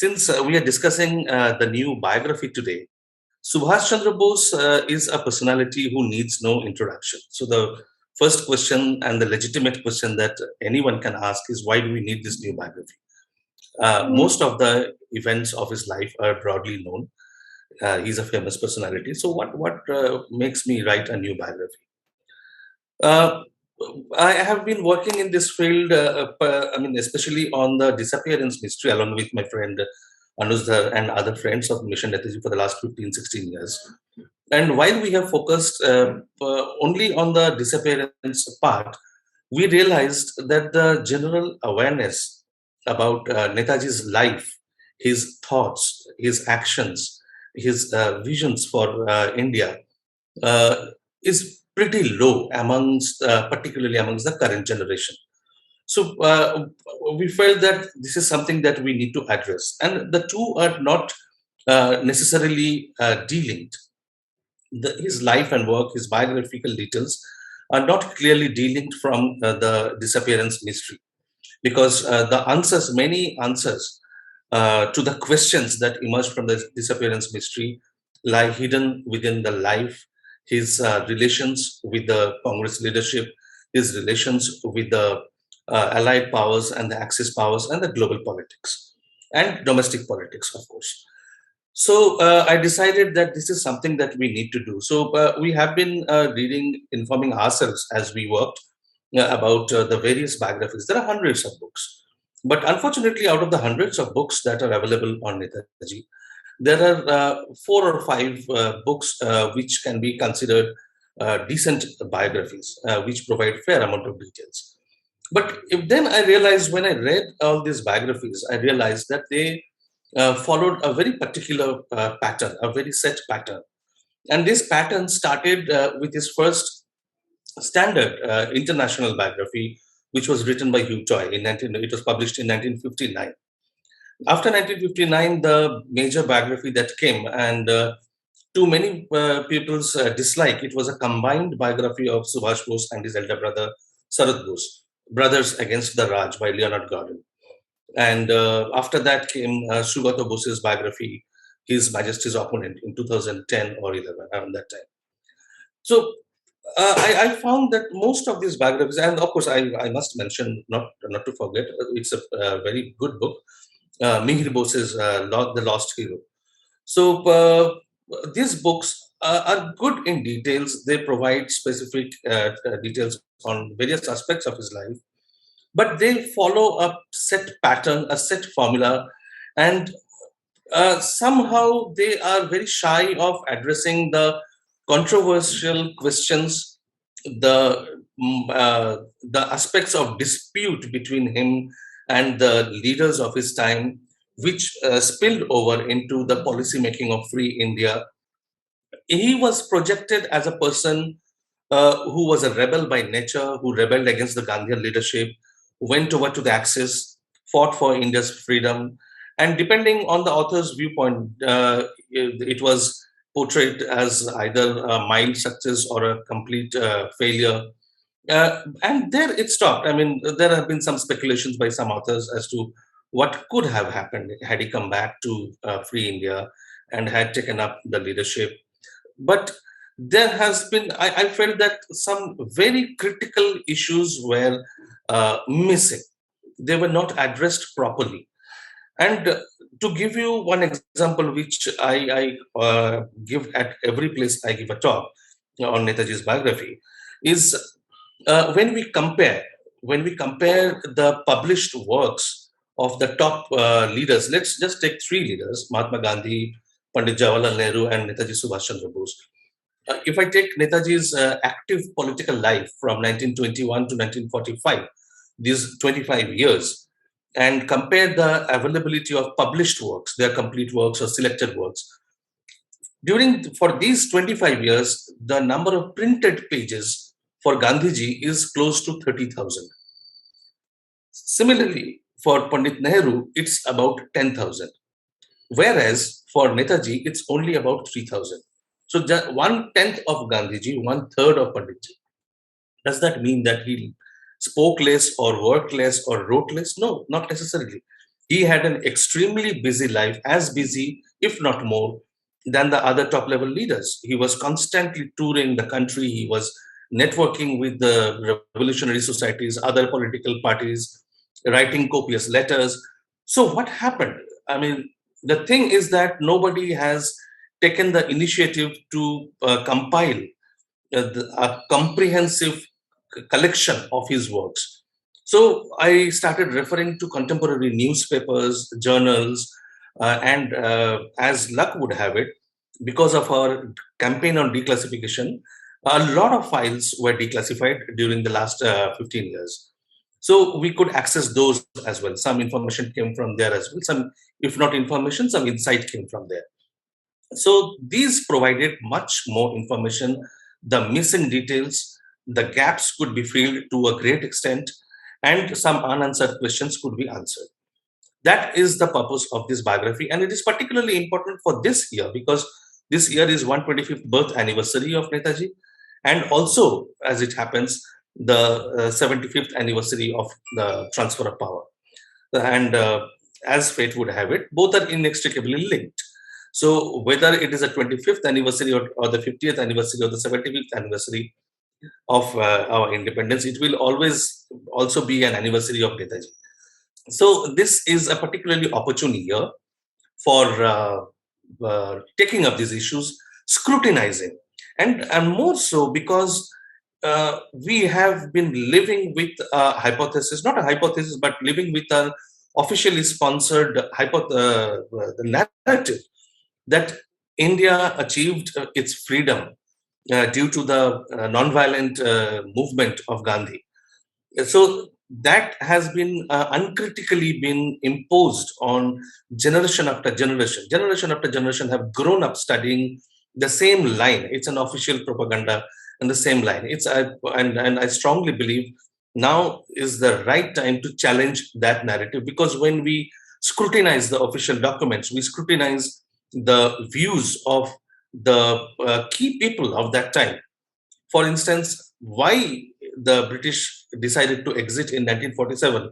since we are discussing the new biography today, Subhash Chandra Bose is a personality who needs no introduction. So the first question and the legitimate question that anyone can ask is, why do we need this new biography? Most of the events of his life are broadly known. He's a famous personality. So what makes me write a new biography? Uh, I have been working in this field, I mean, especially on the disappearance mystery, along with my friend Anuzdhar and other friends of Mission Netaji for the last 15, 16 years. And while we have focused only on the disappearance part, we realized that the general awareness about Netaji's life, his thoughts, his actions, his visions for India uh, is pretty low amongst, particularly amongst the current generation. So we felt that this is something that we need to address, and the two are not necessarily delinked. His life and work, his biographical details, are not clearly delinked from the disappearance mystery, because the answers, many answers to the questions that emerged from the disappearance mystery, lie hidden within the life, his relations with the Congress leadership, his relations with the allied powers and the Axis powers and the global politics and domestic politics, of course. So I decided that this is something that we need to do. So we have been reading, informing ourselves as we worked about the various biographies. There are hundreds of books, but unfortunately, out of the hundreds of books that are available on Netaji, there are four or five books which can be considered decent biographies, which provide fair amount of details. But then I realized, when I read all these biographies, I realized that they followed a very particular pattern, a very set pattern. And this pattern started with his first standard international biography, which was written by Hugh Toy in 19. It was published in 1959. After 1959, the major biography that came, and to many people's dislike, it was a combined biography of Subhash Bose and his elder brother Sarad Bose, Brothers Against the Raj by Leonard Gordon. And after that came Sugata Bose's biography, His Majesty's Opponent, in 2010 or 11, around that time. So I found that most of these biographies, and of course, I must mention, not to forget, it's a very good book, Mihir Bose's The Lost Hero. So these books are good in details. They provide specific details on various aspects of his life, but they follow a set pattern, a set formula, and somehow they are very shy of addressing the controversial questions, the aspects of dispute between him and the leaders of his time, which spilled over into the policy making of free India. He was projected as a person who was a rebel by nature, who rebelled against the Gandhian leadership, went over to the Axis, fought for India's freedom, and depending on the author's viewpoint, it was portrayed as either a mild success or a complete failure. And there it stopped. I mean, there have been some speculations by some authors as to what could have happened had he come back to free India and had taken up the leadership. But there has been, I felt that some very critical issues were missing. They were not addressed properly. And to give you one example, which I give at every place I give a talk on Netaji's biography, is when we compare the published works of the top leaders. Let's just take three leaders: Mahatma Gandhi, Pandit Jawaharlal Nehru, and Netaji Subhash Chandra Bose. If I take Netaji's active political life from 1921 to 1945, these 25 years, and compare the availability of published works, their complete works or selected works, for these 25 years, the number of printed pages for Gandhiji is close to 30,000. Similarly, for Pandit Nehru, it's about 10,000. Whereas for Netaji, it's only about 3,000. So one tenth of Gandhiji, one third of Panditji. Does that mean that he spoke less or worked less or wrote less? No, not necessarily. He had an extremely busy life, as busy, if not more, than the other top level leaders. He was constantly touring the country. He was networking with the revolutionary societies, other political parties, writing copious letters. So, what happened? I mean, the thing is that nobody has taken the initiative to compile a comprehensive collection of his works. So I started referring to contemporary newspapers, journals, and as luck would have it, because of our campaign on declassification, a lot of files were declassified during the last 15 years. So we could access those as well. Some information came from there as well. Some, if not information, some insight came from there. So these provided much more information. The missing details, the gaps could be filled to a great extent, and some unanswered questions could be answered. That is the purpose of this biography, and it is particularly important for this year because this year is 125th birth anniversary of Netaji, and also, as it happens, the 75th anniversary of the transfer of power. And as fate would have it, both are inextricably linked. So whether it is a 25th anniversary or the 50th anniversary or the 75th anniversary of our independence, it will always also be an anniversary of Netaji. So this is a particularly opportune year for taking up these issues, scrutinizing, and more so because we have been living with a hypothesis, not a hypothesis, but living with an officially sponsored the narrative that India achieved its freedom due to the non-violent movement of Gandhi. So that has been uncritically been imposed on generation after generation. Generation after generation have grown up studying the same line. It's an official propaganda and the same line. And I strongly believe now is the right time to challenge that narrative, because when we scrutinize the official documents, we scrutinize the views of the key people of that time. For instance, why the British decided to exit in 1947,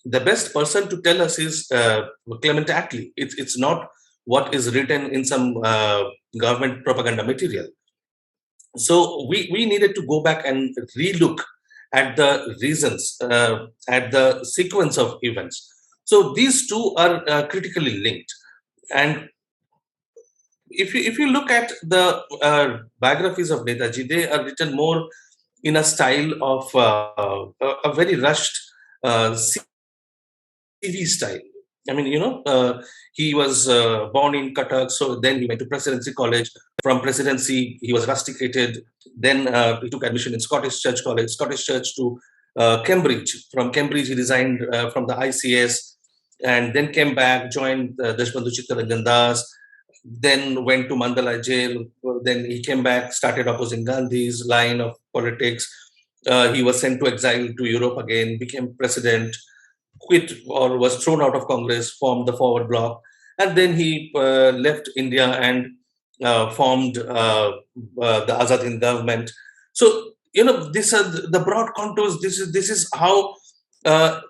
the best person to tell us is Clement Attlee. It's not what is written in some government propaganda material. So we needed to go back and relook at the reasons, at the sequence of events. So these two are critically linked. And if you look at the biographies of Netaji, they are written more in a style of a very rushed CV style. I mean, he was born in Cuttack, so then he went to Presidency College. From Presidency, he was rusticated. Then he took admission in Scottish Church College, Scottish Church to Cambridge. From Cambridge, he resigned from the ICS and then came back, joined Deshbandhu Chittaranjan Das, then went to Mandala jail. Then he came back, started opposing Gandhi's line of politics. He was sent to exile to Europe again, became president, quit or was thrown out of Congress, formed the Forward Bloc, and then he left India and formed the Azad Hind government. So these are the broad contours. This is how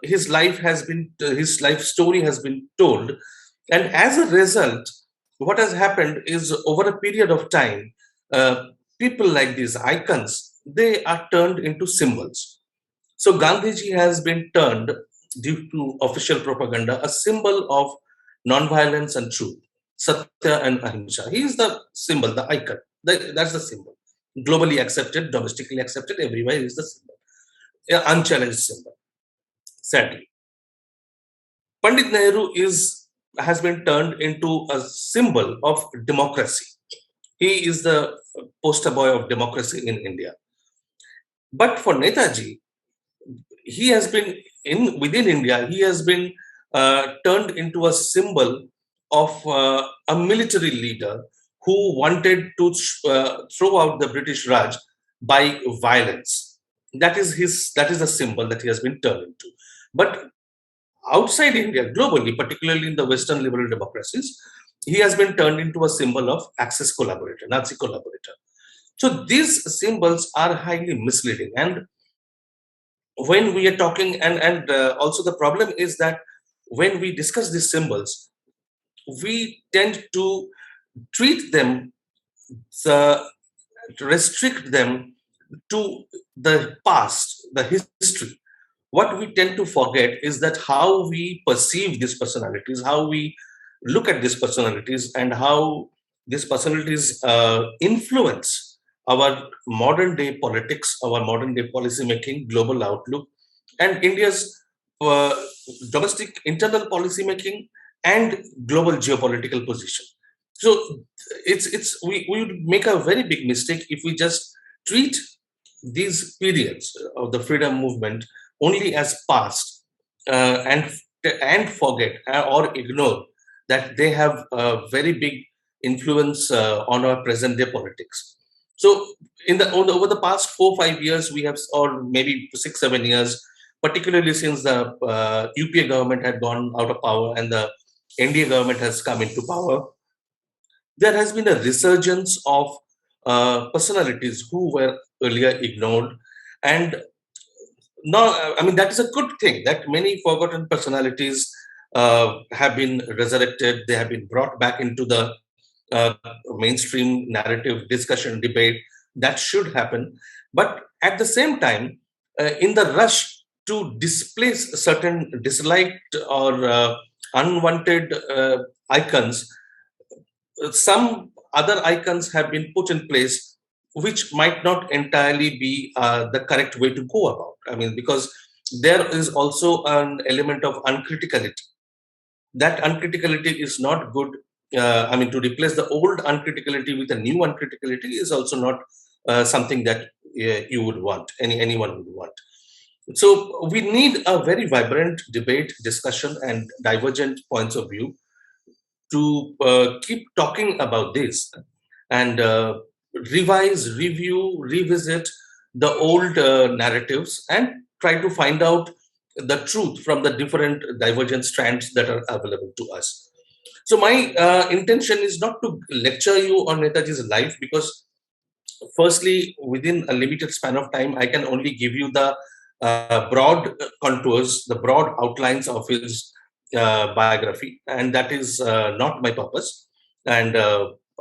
his life has been, his life story has been told, and as a result, what has happened is over a period of time, people like these icons, they are turned into symbols. So Gandhiji has been turned, due to official propaganda, a symbol of non-violence and truth, Satya and Ahimsa. He is the symbol, the icon. That's the symbol. Globally accepted, domestically accepted, everywhere is the symbol. Unchallenged symbol, sadly. Pandit Nehru has been turned into a symbol of democracy. He is the poster boy of democracy in India. But for Netaji, he has been within India. He has been turned into a symbol of a military leader who wanted to throw out the British Raj by violence. That is the symbol that he has been turned into. But outside India, globally, particularly in the Western liberal democracies, he has been turned into a symbol of Axis collaborator, Nazi collaborator. So these symbols are highly misleading. And when we are talking, and also the problem is that when we discuss these symbols, we tend to treat them, uh, restrict them to the past, the history. What we tend to forget is that how we perceive these personalities, how we look at these personalities, and how these personalities influence our modern day politics, our modern day policy making, global outlook, and India's uh, domestic internal policy making and global geopolitical position. So we would make a very big mistake if we just treat these periods of the freedom movement only as past, and forget or ignore that they have a very big influence on our present day politics. So over the past 4 5 years, we have, or maybe 6 7 years, particularly since the UPA government had gone out of power and the NDA government has come into power, there has been a resurgence of personalities who were earlier ignored. And now, I mean, that is a good thing that many forgotten personalities have been resurrected. They have been brought back into the uh, mainstream narrative, discussion, debate. That should happen. But at the same time, in the rush to displace certain disliked or unwanted icons, some other icons have been put in place which might not entirely be the correct way to go about. I mean, because there is also an element of uncriticality. That uncriticality is not good. I mean, to replace the old uncriticality with a new uncriticality is also not something that you would want, anyone would want. So we need a very vibrant debate, discussion, and divergent points of view to keep talking about this and revise, review, revisit the old narratives and try to find out the truth from the different divergent strands that are available to us. So my intention is not to lecture you on Netaji's life, because firstly, within a limited span of time, I can only give you the broad contours, the broad outlines of his biography, and that is not my purpose. And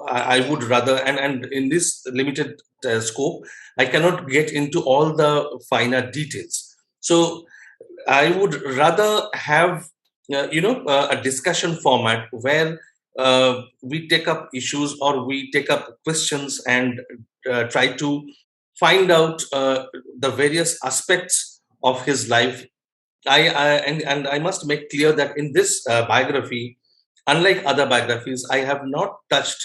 I would rather, and in this limited scope, I cannot get into all the finer details. So I would rather have, a discussion format where we take up issues or we take up questions and try to find out the various aspects of his life. And I must make clear that in this biography, unlike other biographies, I have not touched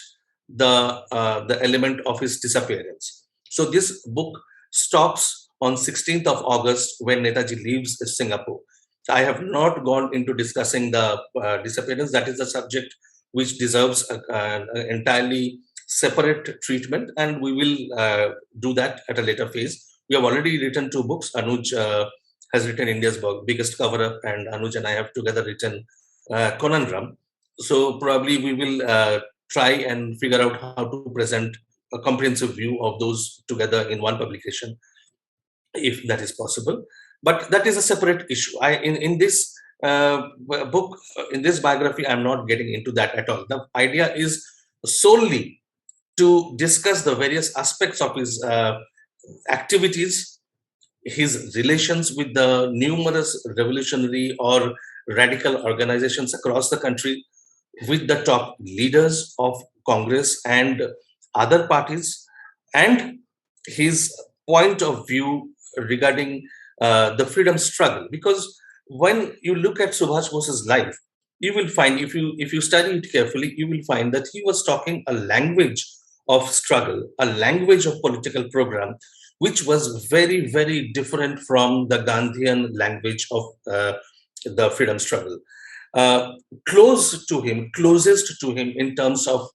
the element of his disappearance. So this book stops on 16th of August when Netaji leaves Singapore. I have not gone into discussing the disappearance. That is a subject which deserves an entirely separate treatment, and we will do that at a later phase. We have already written 2 books. Anuj has written India's Biggest Cover Up, and Anuj and I have together written Conundrum. So probably we will try and figure out how to present a comprehensive view of those together in one publication, if that is possible. But that is a separate issue. In this book, in this biography, I'm not getting into that at all. The idea is solely to discuss the various aspects of his activities, his relations with the numerous revolutionary or radical organizations across the country, with the top leaders of Congress and other parties, and his point of view regarding the freedom struggle. Because when you look at Subhash Bose's life, you will find, if you study it carefully, you will find that he was talking a language of struggle, a language of political program, which was very, very different from the Gandhian language of the freedom struggle. Uh, Closest to him in terms of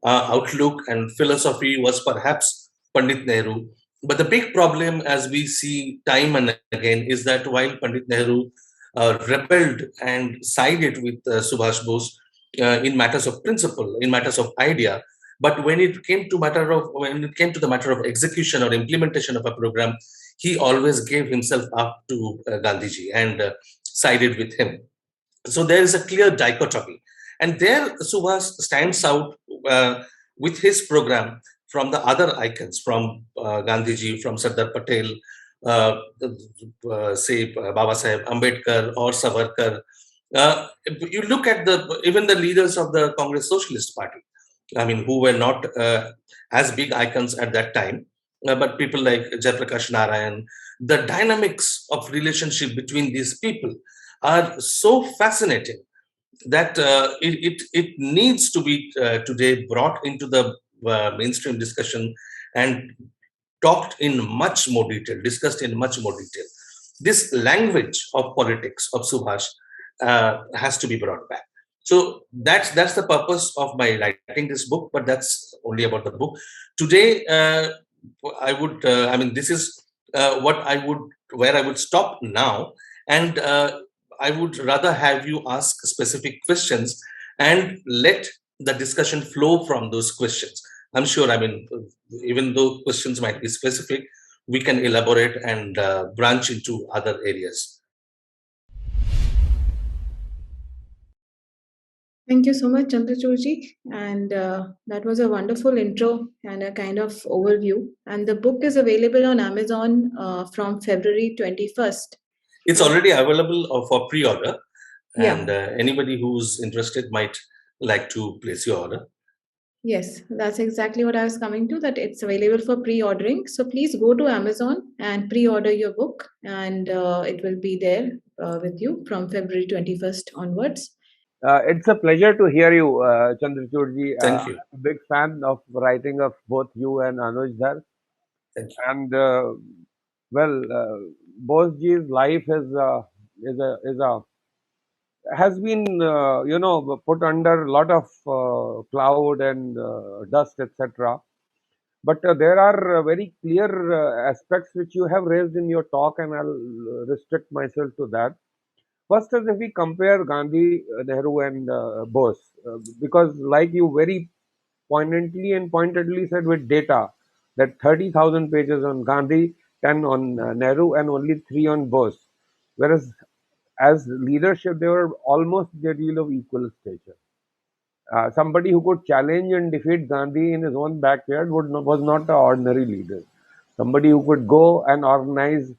outlook and philosophy was perhaps Pandit Nehru. But the big problem, as we see time and again, is that while Pandit Nehru rebelled and sided with Subhash Bose in matters of principle, in matters of idea, but when it came to the matter of execution or implementation of a program, he always gave himself up to Gandhiji and sided with him. So there is a clear dichotomy. And there Subhas stands out with his program from the other icons, from Gandhiji, from Sardar Patel, uh, say Baba Saheb Ambedkar or Savarkar. You look at even the leaders of the Congress Socialist Party, I mean, who were not as big icons at that time, but people like Jayaprakash Narayan, the dynamics of relationship between these people are so fascinating that it needs to be today brought into the mainstream discussion and talked in much more detail, discussed in much more detail. This language of politics of Subhash has to be brought back. So that's the purpose of my writing this book, but that's only about the book. Today, I mean, this is what I would, where I would stop now, and I would rather have you ask specific questions and let the discussion flow from those questions. I'm sure, I mean, even though questions might be specific, we can elaborate and branch into other areas. Thank you so much, Chandrachurji. And that was a wonderful intro and a kind of overview. And the book is available on Amazon from February 21st. It's already available for pre-order, Yeah. and anybody who's interested might like to place your order. Yes, that's exactly what I was coming to, that it's available for pre-ordering. So please go to Amazon and pre-order your book, and it will be there with you from February 21st onwards. It's a pleasure to hear you, Chandrachurji. Thank you. I'm a big fan of writing of both you and Anuj Dhar. Thank you. And well, Boseji's life is a has been put under a lot of cloud and dust, etc. But there are very clear aspects which you have raised in your talk, and I'll restrict myself to that. First is if we compare Gandhi, Nehru, and Bose, because like you very poignantly and pointedly said with data, that 30,000 pages on Gandhi, 10 on Nehru, and only 3 on Bose. Whereas as leadership, they were almost their deal of equal stature. Somebody who could challenge and defeat Gandhi in his own backyard was not an ordinary leader. Somebody who could go and organize,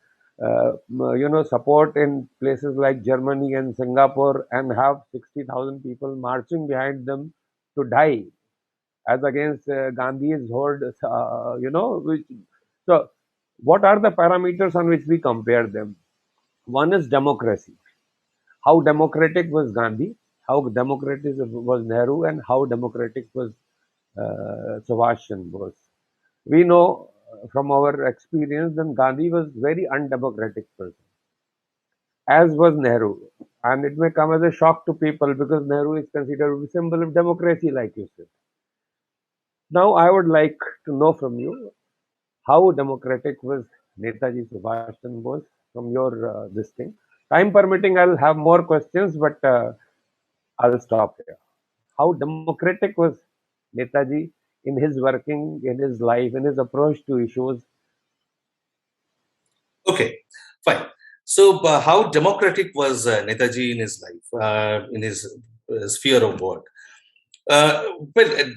support in places like Germany and Singapore and have 60,000 people marching behind them to die, as against Gandhi's horde, so what are the parameters on which we compare them? One is democracy. How democratic was Gandhi? How democratic was Nehru? And how democratic was Subhash Chandra Bose? We know from our experience that Gandhi was very undemocratic person, as was Nehru. And it may come as a shock to people because Nehru is considered a symbol of democracy, like you said. Now, I would like to know from you how democratic was Netaji Subhash Chandra Bose from your this thing. Time permitting, I'll have more questions, but I'll stop here. How democratic was Netaji in his working, in his life, in his approach to issues? Okay, fine. So, how democratic was Netaji in his life, in his sphere of work?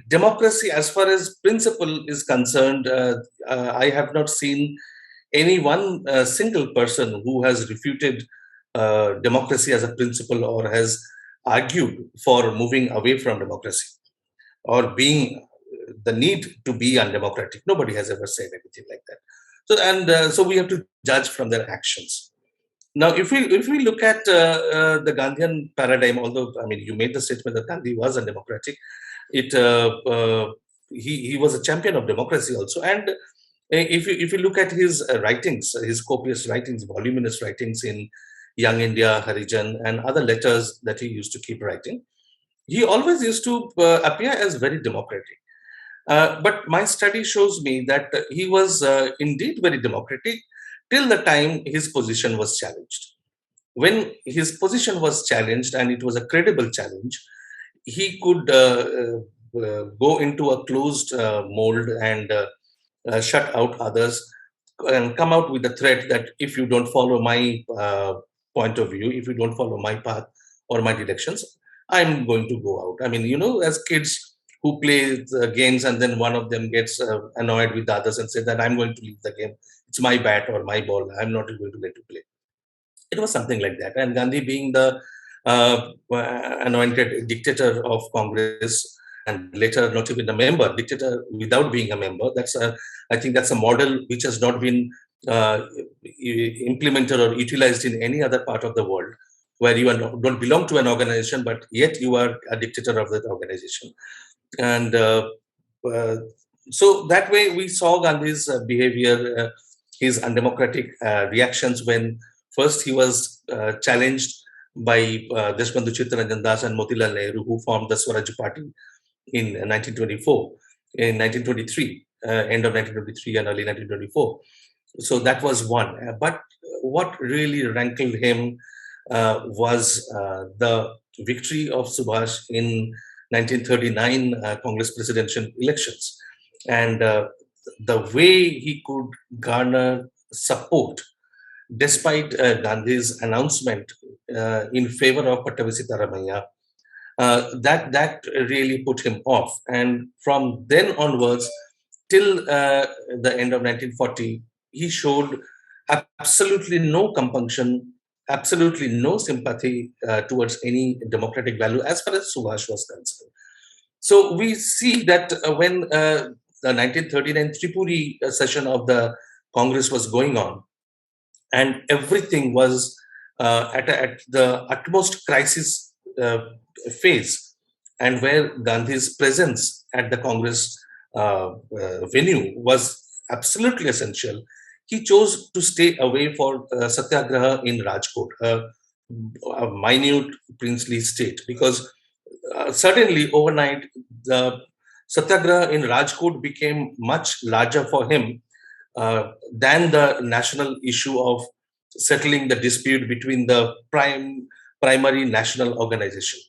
Democracy, as far as principle is concerned, I have not seen any one single person who has refuted democracy as a principle or has argued for moving away from democracy or being the need to be undemocratic. Nobody has ever said anything like that. So, and so we have to judge from their actions. Now, if we look at the Gandhian paradigm, although I mean you made the statement that Gandhi was undemocratic, it he was a champion of democracy also. And if you look at his writings, his copious writings, voluminous writings in Young India, Harijan, and other letters that he used to keep writing, he always used to appear as very democratic. But my study shows me that he was indeed very democratic till the time his position was challenged. When his position was challenged, and it was a credible challenge, he could go into a closed mold and shut out others and come out with the threat that if you don't follow my point of view, if you don't follow my path, or my directions, I'm going to go out. I mean, as kids who play the games and then one of them gets annoyed with the others and say that I'm going to leave the game. It's my bat or my ball. I'm not going to let you play. It was something like that. And Gandhi, being the anointed dictator of Congress, and later not even a member, dictator without being a member, I think that's a model which has not been implemented or utilized in any other part of the world, where you don't belong to an organization, but yet you are a dictator of that organization. And so that way we saw Gandhi's behavior, his undemocratic reactions when first he was challenged by Deshbandhu Chittaranjan Das and Motilal Nehru, who formed the Swaraj Party in 1924, in 1923, end of 1923 and early 1924. So that was one. But what really rankled him was the victory of Subhash in 1939 Congress presidential elections, and the way he could garner support despite Gandhi's announcement in favor of Pattabhi Sitaramayya. That really put him off, and from then onwards till the end of 1940, he showed absolutely no compunction, absolutely no sympathy towards any democratic value as far as Subhash was concerned. So we see that when the 1939 Tripuri session of the Congress was going on, and everything was at the utmost crisis phase, and where Gandhi's presence at the Congress venue was absolutely essential, he chose to stay away for Satyagraha in Rajkot, a minute princely state, because suddenly overnight the Satyagraha in Rajkot became much larger for him than the national issue of settling the dispute between the primary national organization.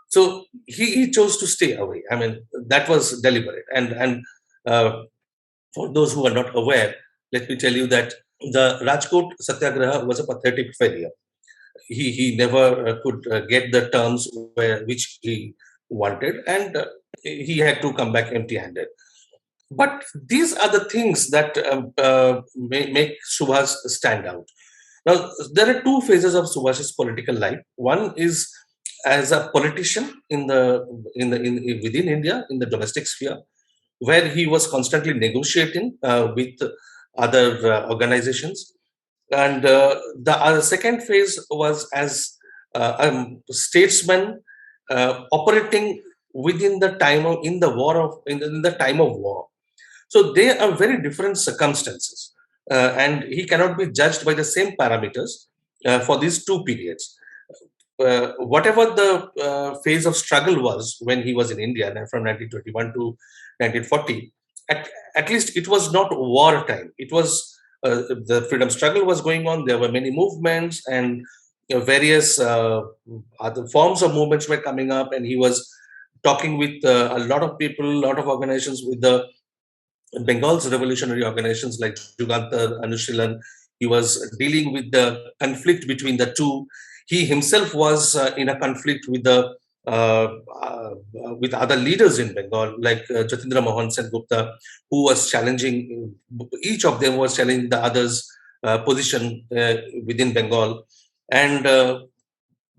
So he chose to stay away. I mean, that was deliberate. And for those who are not aware, let me tell you that the Rajkot Satyagraha was a pathetic failure. He never could get the terms which he wanted, and he had to come back empty-handed. But these are the things that make Subhash stand out. Now, there are two phases of Subhash's political life. One is as a politician within India, in the domestic sphere, where he was constantly negotiating with other organizations. And the second phase was as a statesman operating within the time of in the time of war. So they are very different circumstances, and he cannot be judged by the same parameters for these two periods. Whatever the phase of struggle was when he was in India, from 1921 to 1940, at least it was not wartime. It was the freedom struggle was going on. There were many movements, and various other forms of movements were coming up, and he was talking with a lot of people, a lot of organizations, with the Bengal's revolutionary organizations like Jugantar, Anushilan. He was dealing with the conflict between the two. He himself was in a conflict with with other leaders in Bengal, like Jatindra Mohan Sen-Gupta, who was challenging. Each of them was challenging the other's position within Bengal, and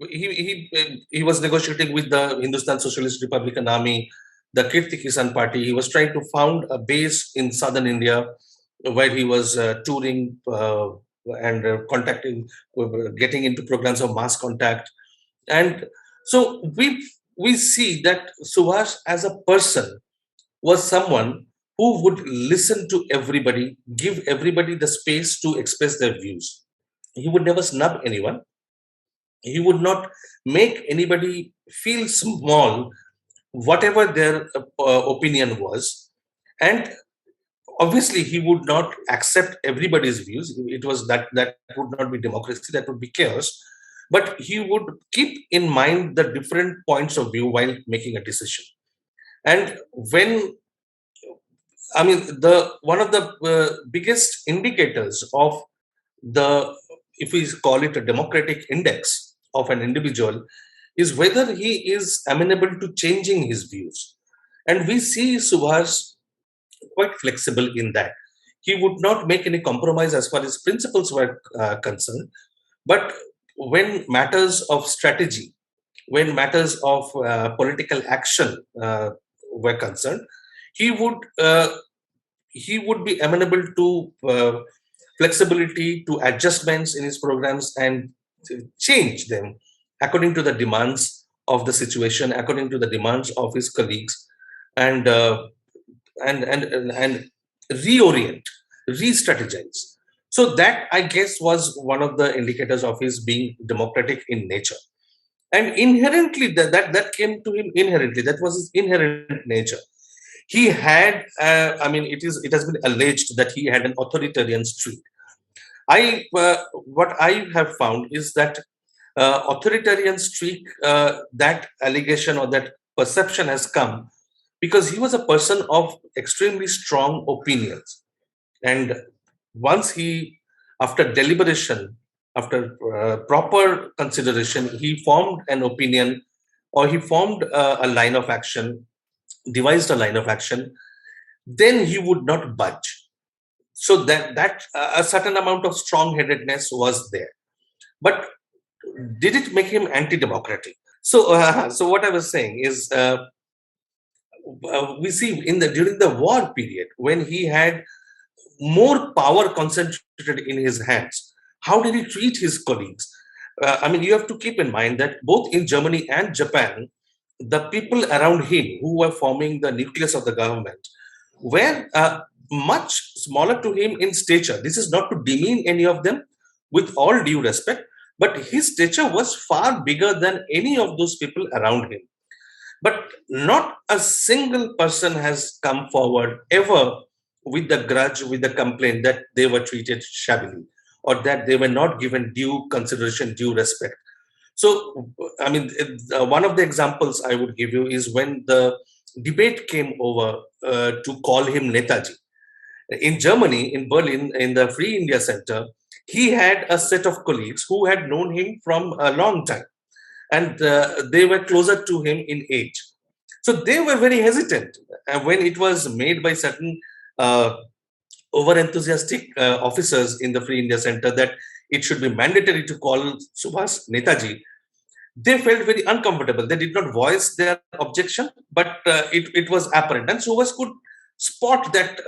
he was negotiating with the Hindustan Socialist Republican Army, the Kirti Kisan Party. He was trying to found a base in southern India, where he was touring and contacting, getting into programs of mass contact. And so we see that Subhash as a person was someone who would listen to everybody, give everybody the space to express their views. He would never snub anyone. He would not make anybody feel small, whatever their opinion was. And obviously he would not accept everybody's views. It was that would not be democracy, that would be chaos. But he would keep in mind the different points of view while making a decision. And when one of the biggest indicators of if we call it a democratic index of an individual, is whether he is amenable to changing his views. And we see Subhash quite flexible in that. He would not make any compromise as far as principles were concerned. But when matters of strategy, when matters of political action were concerned, he would uh, he would be amenable to flexibility, to adjustments in his programs, and to change them according to the demands of the situation, according to the demands of his colleagues, and and reorient, re-strategize. So that, I guess, was one of the indicators of his being democratic in nature. And inherently, that came to him inherently. That was his inherent nature. He had, I mean, it has been alleged that he had an authoritarian streak. What I have found is that authoritarian streak, that allegation or that perception has come because he was a person of extremely strong opinions. And once he, after deliberation, after proper consideration, he formed an opinion, or he formed a line of action, devised a line of action, then he would not budge. So that a certain amount of strong-headedness was there. But did it make him anti-democratic? So what I was saying is, we see in the during the war period, when he had more power concentrated in his hands, how did he treat his colleagues? I mean, you have to keep in mind that both in Germany and Japan, the people around him who were forming the nucleus of the government were much smaller to him in stature. This is not to demean any of them, with all due respect, but his stature was far bigger than any of those people around him. But not a single person has come forward ever with the grudge, with the complaint that they were treated shabbily, or that they were not given due consideration, due respect. So, I mean, one of the examples I would give you is when the debate came over to call him Netaji. In Germany, in Berlin, in the Free India Center, he had a set of colleagues who had known him from a long time, and they were closer to him in age. So they were very hesitant when it was made by certain uh, over enthusiastic officers in the Free India Center that it should be mandatory to call Subhas Netaji. They felt very uncomfortable. They did not voice their objection, but it was apparent, and Subhas could spot that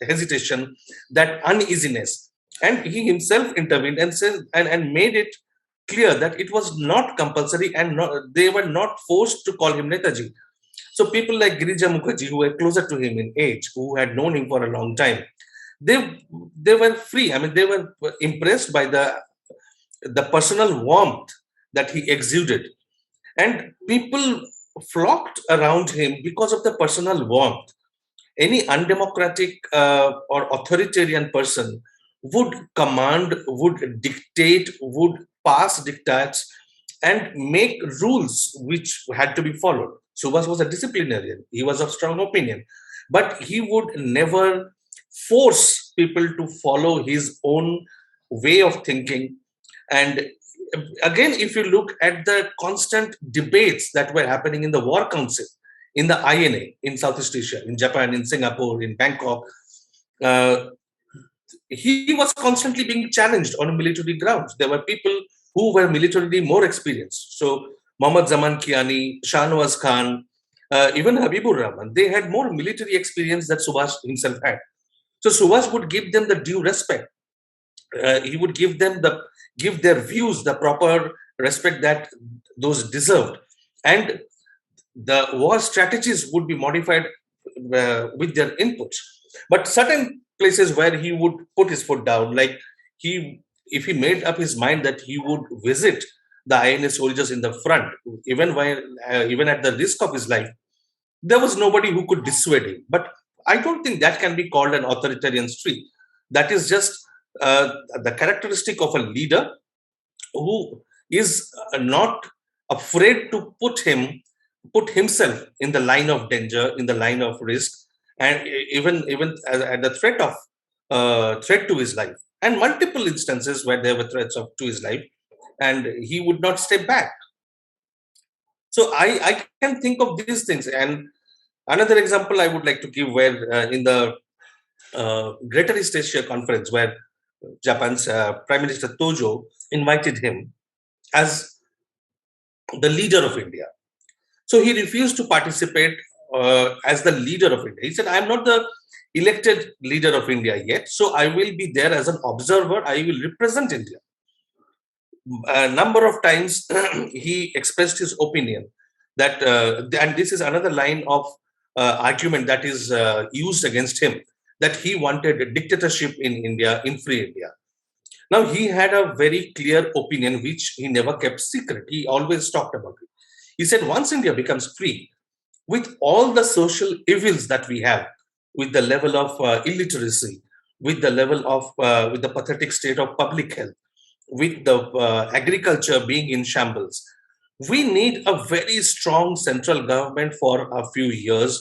hesitation, that uneasiness, and he himself intervened and said and made it clear that it was not compulsory, and they were not forced to call him Netaji. So people like Girija Mukherjee, who were closer to him in age, who had known him for a long time, they were free. I mean, they were impressed by the personal warmth that he exuded, and people flocked around him because of the personal warmth. Any undemocratic or authoritarian person would command, would dictate, would pass diktats, and make rules which had to be followed. Subhas was a disciplinarian. He was of strong opinion, but he would never force people to follow his own way of thinking. And again, if you look at the constant debates that were happening in the War Council, in the INA, in Southeast Asia, in Japan, in Singapore, in Bangkok, uh, he was constantly being challenged on military grounds. There were people who were militarily more experienced. So Mohammad Zaman Kiani, Shahnawaz Khan, even Habibur Rahman, they had more military experience that Subhash himself had. So Subhash would give them the due respect. He would give their views the proper respect that those deserved, and the war strategies would be modified with their inputs. But certain places where he would put his foot down, like if he made up his mind that he would visit the INA soldiers in the front, even at the risk of his life, there was nobody who could dissuade him. But I don't think that can be called an authoritarian streak. That is just the characteristic of a leader who is not afraid to put himself in the line of danger, in the line of risk, and even at the threat to his life. And multiple instances where there were threats to his life, and he would not step back. So I can think of these things. And another example I would like to give, where in the Greater East Asia Conference, where Japan's Prime Minister Tojo invited him as the leader of India. So he refused to participate as the leader of India. He said, "I am not the elected leader of India yet, so I will be there as an observer. I will represent India." A number of times he expressed his opinion that, and this is another line of argument that is used against him, that he wanted a dictatorship in India, in free India. Now, he had a very clear opinion, which he never kept secret. He always talked about it. He said, once India becomes free, with all the social evils that we have, with the level of illiteracy, with the level of, with the pathetic state of public health, with the agriculture being in shambles, we need a very strong central government for a few years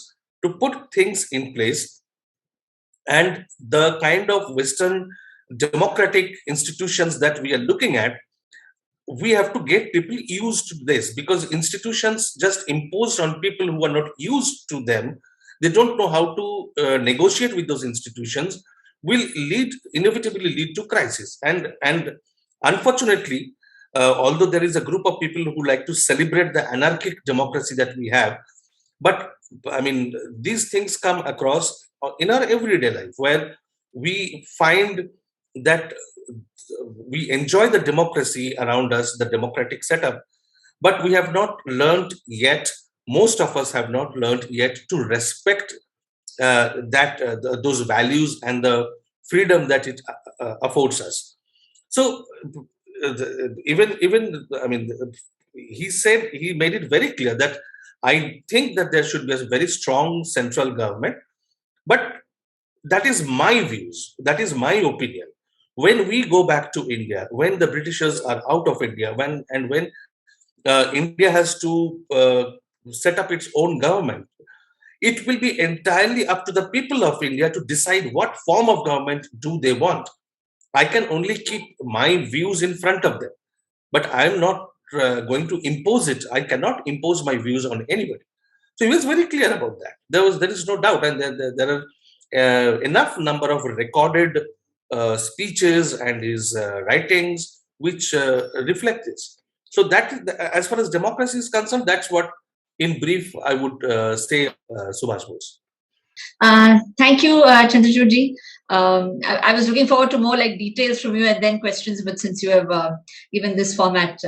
to put things in place. And the kind of Western democratic institutions that we are looking at, we have to get people used to this, because institutions just imposed on people who are not used to them, they don't know how to negotiate with those institutions, will inevitably lead to crisis. And unfortunately, although there is a group of people who like to celebrate the anarchic democracy that we have, but I mean, these things come across in our everyday life, where we find that we enjoy the democracy around us, the democratic setup, but we have not learned yet, most of us have not learned yet to respect those values and the freedom that it affords us. So even I mean, he made it very clear that I think that there should be a very strong central government, but that is my views, that is my opinion. When we go back to India, when the Britishers are out of India, when India has to set up its own government, it will be entirely up to the people of India to decide what form of government do they want. I can only keep my views in front of them, but I am not going to impose it. I cannot impose my views on anybody. So he was very clear about that. There is no doubt, and there are enough number of recorded speeches and his writings which reflect this. So that, as far as democracy is concerned, that's what, in brief, I would say, Subhash Bose. Thank you, Chandrachudji. I was looking forward to more like details from you and then questions, but since you have given this format,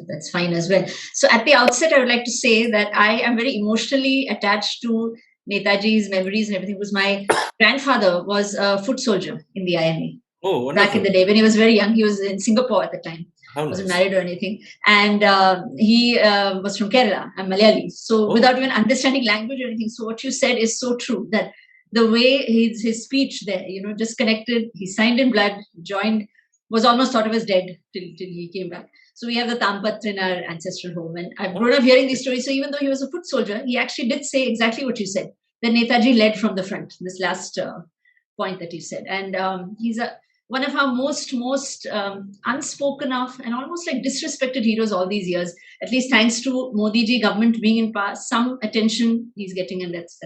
that's fine as well. So at the outset, I would like to say that I am very emotionally attached to Netaji's memories and everything, because my grandfather was a foot soldier in the INA. Oh, wonderful. Back in the day when he was very young. He was in Singapore at the time. How nice. Wasn't married or anything. And he was from Kerala. I'm Malayali. So without even understanding language or anything. So what you said is so true, that the way his speech there, disconnected, he signed in blood, joined, was almost thought of as dead till he came back. So we have the Tampatra in our ancestral home. And I've grown up hearing these stories. So even though he was a foot soldier, he actually did say exactly what you said, that Netaji led from the front, this last point that you said. And he's one of our most unspoken of and almost like disrespected heroes all these years. At least thanks to Modi ji government being in power, some attention he's getting, and that's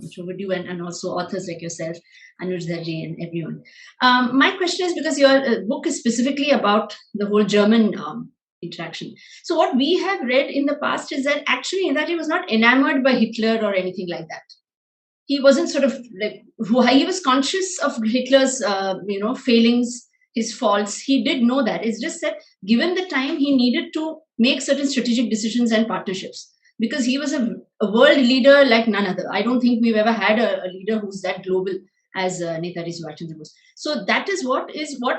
much overdue. And also authors like yourself, Anuj Dharji, and everyone. My question is, because your book is specifically about the whole German interaction. So what we have read in the past is that actually Netaji was not enamored by Hitler or anything like that. He wasn't sort of like, he was conscious of Hitler's, failings, his faults. He did know that. It's just that given the time, he needed to make certain strategic decisions and partnerships, because he was a world leader like none other. I don't think we've ever had a leader who's that global as Netaji Subhash Chandra Bose. So that is what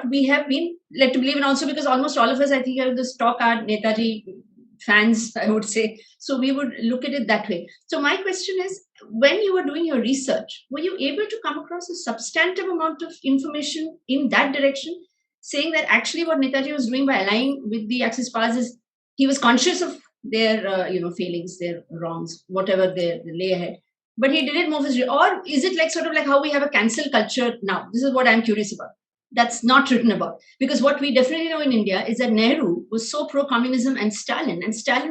we have been led to believe, and also because almost all of us, I think, have this talk are Netaji fans, I would say. So we would look at it that way. So my question is, when you were doing your research, were you able to come across a substantive amount of information in that direction, saying that actually what Netaji was doing by aligning with the Axis powers is he was conscious of their failings, their wrongs, whatever they lay ahead, but he didn't move his, or is it like sort of like how we have a cancel culture now? This is what I'm curious about. That's not written about. Because what we definitely know in India is that Nehru was so pro-communism and Stalin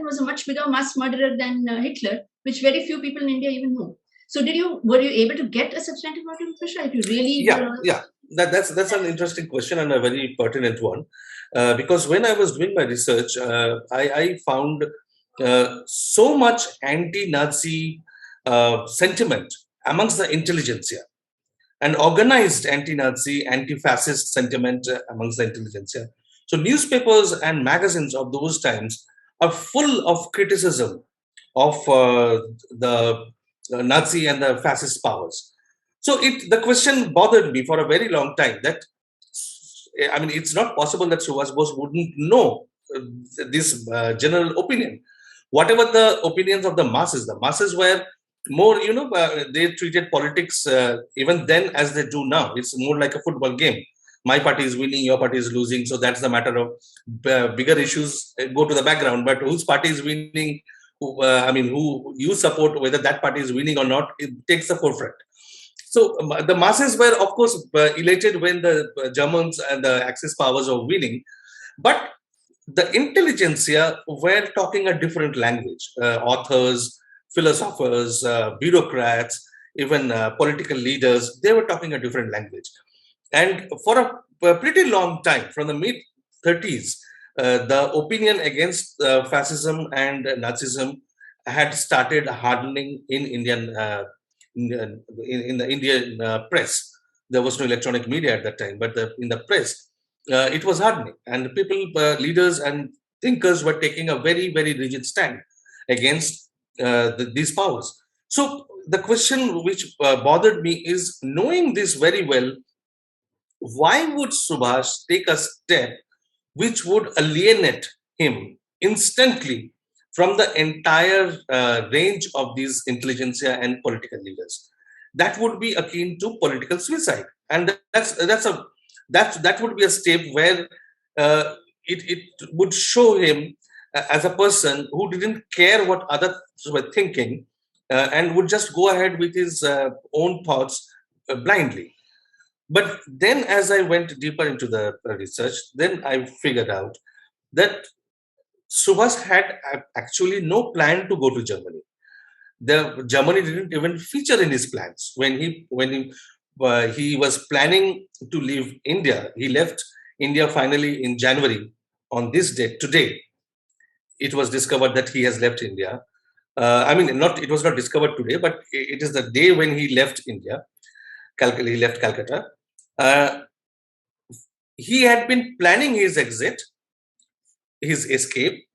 was a much bigger mass murderer than Hitler, which very few people in India even know. So were you able to get a substantive article, Fisher? If you really Yeah. That's an interesting question and a very pertinent one, because when I was doing my research, I found so much anti-Nazi sentiment amongst the intelligentsia, and organized anti-Nazi, anti-fascist sentiment amongst the intelligentsia. So newspapers and magazines of those times are full of criticism of the Nazi and the fascist powers. So the question bothered me for a very long time that, I mean, it's not possible that Subhash Bose wouldn't know this general opinion. Whatever the opinions of the masses were more, they treated politics even then as they do now. It's more like a football game. My party is winning, your party is losing. So that's the matter of bigger issues go to the background. But whose party is winning, who you support, whether that party is winning or not, it takes the forefront. So the masses were, of course, elated when the Germans and the Axis powers were winning. But the intelligentsia were talking a different language. Authors, philosophers, bureaucrats, even political leaders, they were talking a different language. And for a pretty long time, from the mid 30s, the opinion against fascism and Nazism had started hardening in Indian in the Indian press. There was no electronic media at that time, but in the press, it was hardening, and people, leaders, and thinkers were taking a very, very rigid stand against these powers. So the question which bothered me is, knowing this very well, why would Subhash take a step which would alienate him instantly from the entire range of these intelligentsia and political leaders? That would be akin to political suicide, and that would be a step where it would show him as a person who didn't care what others were thinking, and would just go ahead with his own thoughts blindly. But then, as I went deeper into the research, then I figured out that Subhas had actually no plan to go to Germany. Germany didn't even feature in his plans when he was planning to leave India. He left India finally in January. On this date, today, it was discovered that he has left India. Not it was not discovered today, but it is the day when he left India. He left Calcutta. Uh, he had been planning his exit, his escape,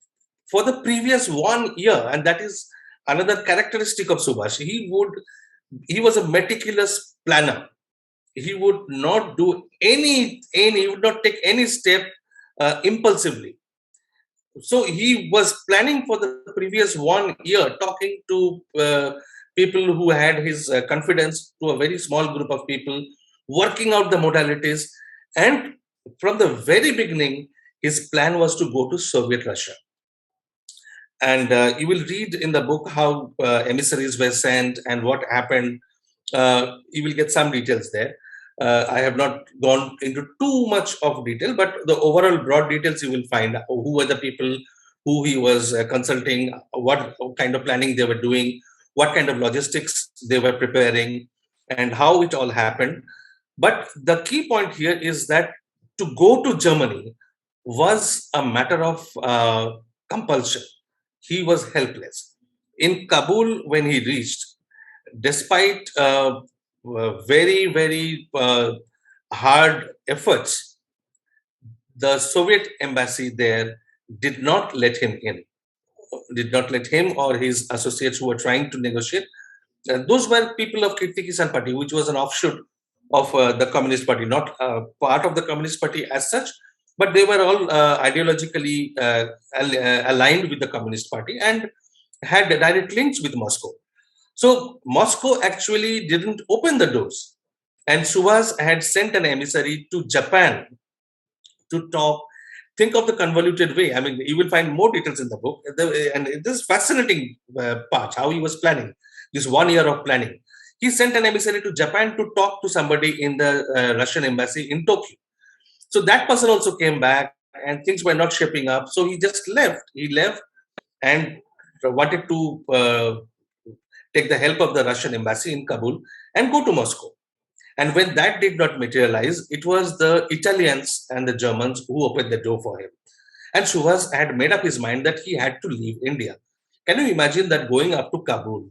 for the previous 1 year, and that is another characteristic of Subhash. He was a meticulous planner. He would not do he would not take any step impulsively. So he was planning for the previous 1 year, talking to people who had his confidence, to a very small group of people, working out the modalities. And from the very beginning, his plan was to go to Soviet Russia. And you will read in the book how emissaries were sent and what happened. You will get some details there. I have not gone into too much of detail, but the overall broad details you will find: who were the people who he was consulting, what kind of planning they were doing, what kind of logistics they were preparing, and how it all happened. But the key point here is that to go to Germany was a matter of compulsion. He was helpless. In Kabul, when he reached, despite very, very hard efforts, the Soviet embassy there did not let him in, did not let him or his associates who were trying to negotiate. Those were people of Kirti Kisan Party, which was an offshoot of the Communist Party, not part of the Communist Party as such, but they were all ideologically aligned with the Communist Party and had direct links with Moscow. So Moscow actually didn't open the doors, and Subhas had sent an emissary to Japan to talk. Think of the convoluted way. I mean, you will find more details in the book, and this is fascinating part how he was planning this 1 year of planning. He sent an emissary to Japan to talk to somebody in the Russian embassy in Tokyo, So that person also came back, and things were not shaping up. So he just left. He left and wanted to take the help of the Russian embassy in Kabul and go to Moscow. And when that did not materialize, it was the Italians and the Germans who opened the door for him. And Subhas had made up his mind that he had to leave India. Can you imagine that, going up to Kabul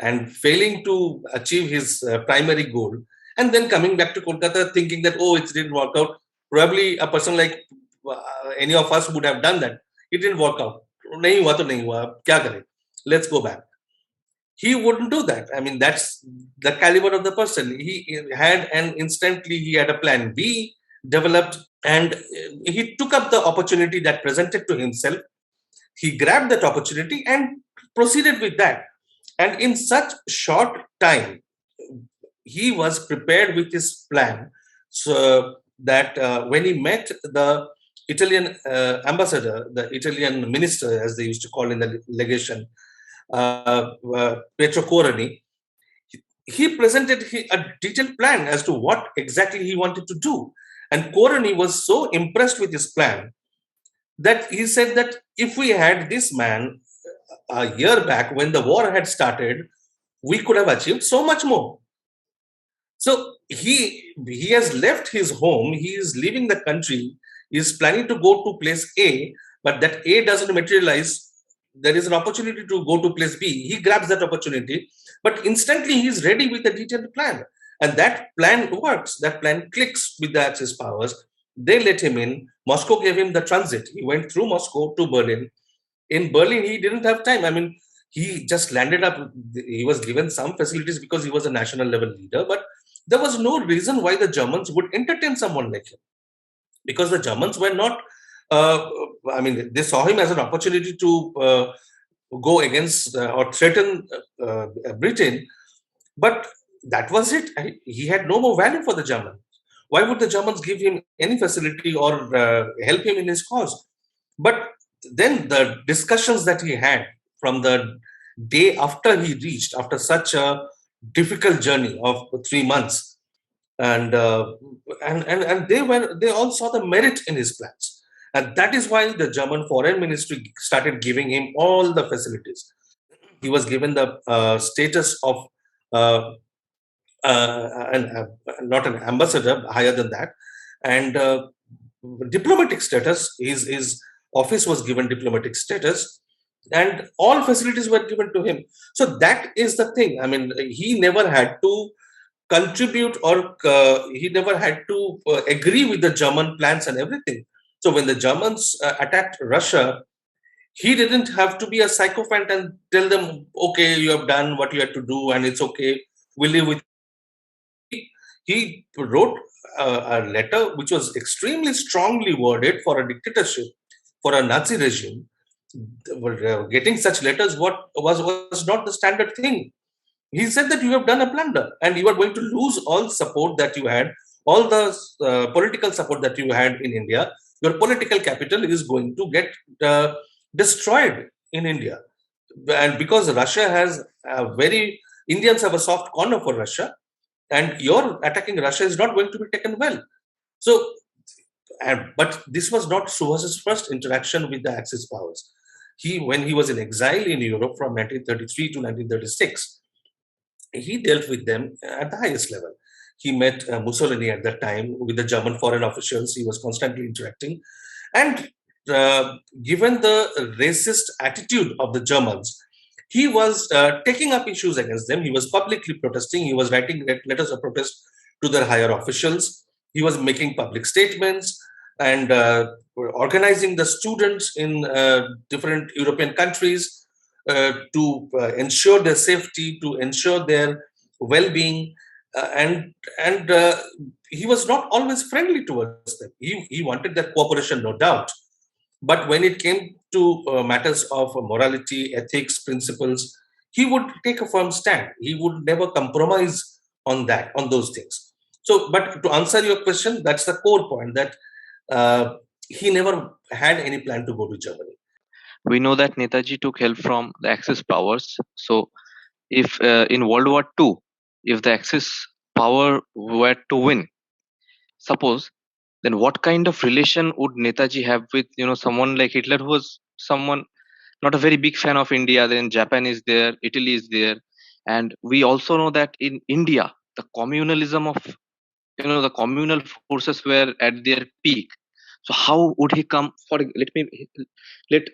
and failing to achieve his primary goal, and then coming back to Kolkata thinking that, oh, it didn't work out? Probably a person like any of us would have done that. It didn't work out. नहीं हुआ तो नहीं हुआ, क्या करें? Let's go back. He wouldn't do that. I mean, that's the caliber of the person. He had, and instantly he had a plan B developed, and he took up the opportunity that presented to himself. He grabbed that opportunity and proceeded with that. And in such short time, he was prepared with his plan, so that when he met the Italian ambassador, the Italian minister, as they used to call in the legation, Pietro Coroni, he presented a detailed plan as to what exactly he wanted to do. And Coroni was so impressed with his plan that he said that if we had this man a year back when the war had started, we could have achieved so much more. So he has left his home, he is leaving the country, he is planning to go to place A, but that A doesn't materialize. There is an opportunity to go to place B. He grabs that opportunity, but instantly he is ready with a detailed plan. And that plan works. That plan clicks with the Axis powers. They let him in. Moscow gave him the transit. He went through Moscow to Berlin. In Berlin, he didn't have time. I mean, he just landed up. He was given some facilities because he was a national level leader, but there was no reason why the Germans would entertain someone like him, because the Germans were not. I mean, they saw him as an opportunity to go against or threaten Britain, but that was it. He had no more value for the Germans. Why would the Germans give him any facility or help him in his cause? But then the discussions that he had from the day after he reached, after such a difficult journey of 3 months, and they all saw the merit in his plans, and that is why the German foreign ministry started giving him all the facilities. He was given the status of uh, not an ambassador, higher than that, and diplomatic status. His office was given diplomatic status, and all facilities were given to him. So that is the thing. I mean, he never had to contribute, or he never had to agree with the German plans and everything. So when the Germans attacked Russia, he didn't have to be a sycophant and tell them, okay, you have done what you had to do and it's okay, we'll live with. He wrote a letter which was extremely strongly worded for a dictatorship, for a Nazi regime. Getting such letters was not the standard thing. He said that you have done a blunder and you are going to lose all support that you had, all the political support that you had in India. Your political capital is going to get destroyed in India. And because Russia has Indians have a soft corner for Russia, and your attacking Russia is not going to be taken well. So, but this was not Subhas's first interaction with the Axis powers. When he was in exile in Europe from 1933 to 1936, he dealt with them at the highest level. He met Mussolini at that time with the German foreign officials. He was constantly interacting. And given the racist attitude of the Germans, he was taking up issues against them. He was publicly protesting. He was writing letters of protest to their higher officials. He was making public statements and organizing the students in different European countries to ensure their safety, to ensure their well-being, and he was not always friendly towards them. He wanted their cooperation, no doubt, but when it came to matters of morality, ethics, principles, he would take a firm stand. He would never compromise on those things. So, but to answer your question, that's the core point, that he never had any plan to go to Germany. We know that Netaji took help from the Axis powers. So, if in World War II, if the Axis power were to win, suppose then what kind of relation would Netaji have with someone like Hitler, who was someone not a very big fan of India? Then Japan is there, Italy is there, and we also know that in India, the communalism of the communal forces were at their peak. So how would he come? Let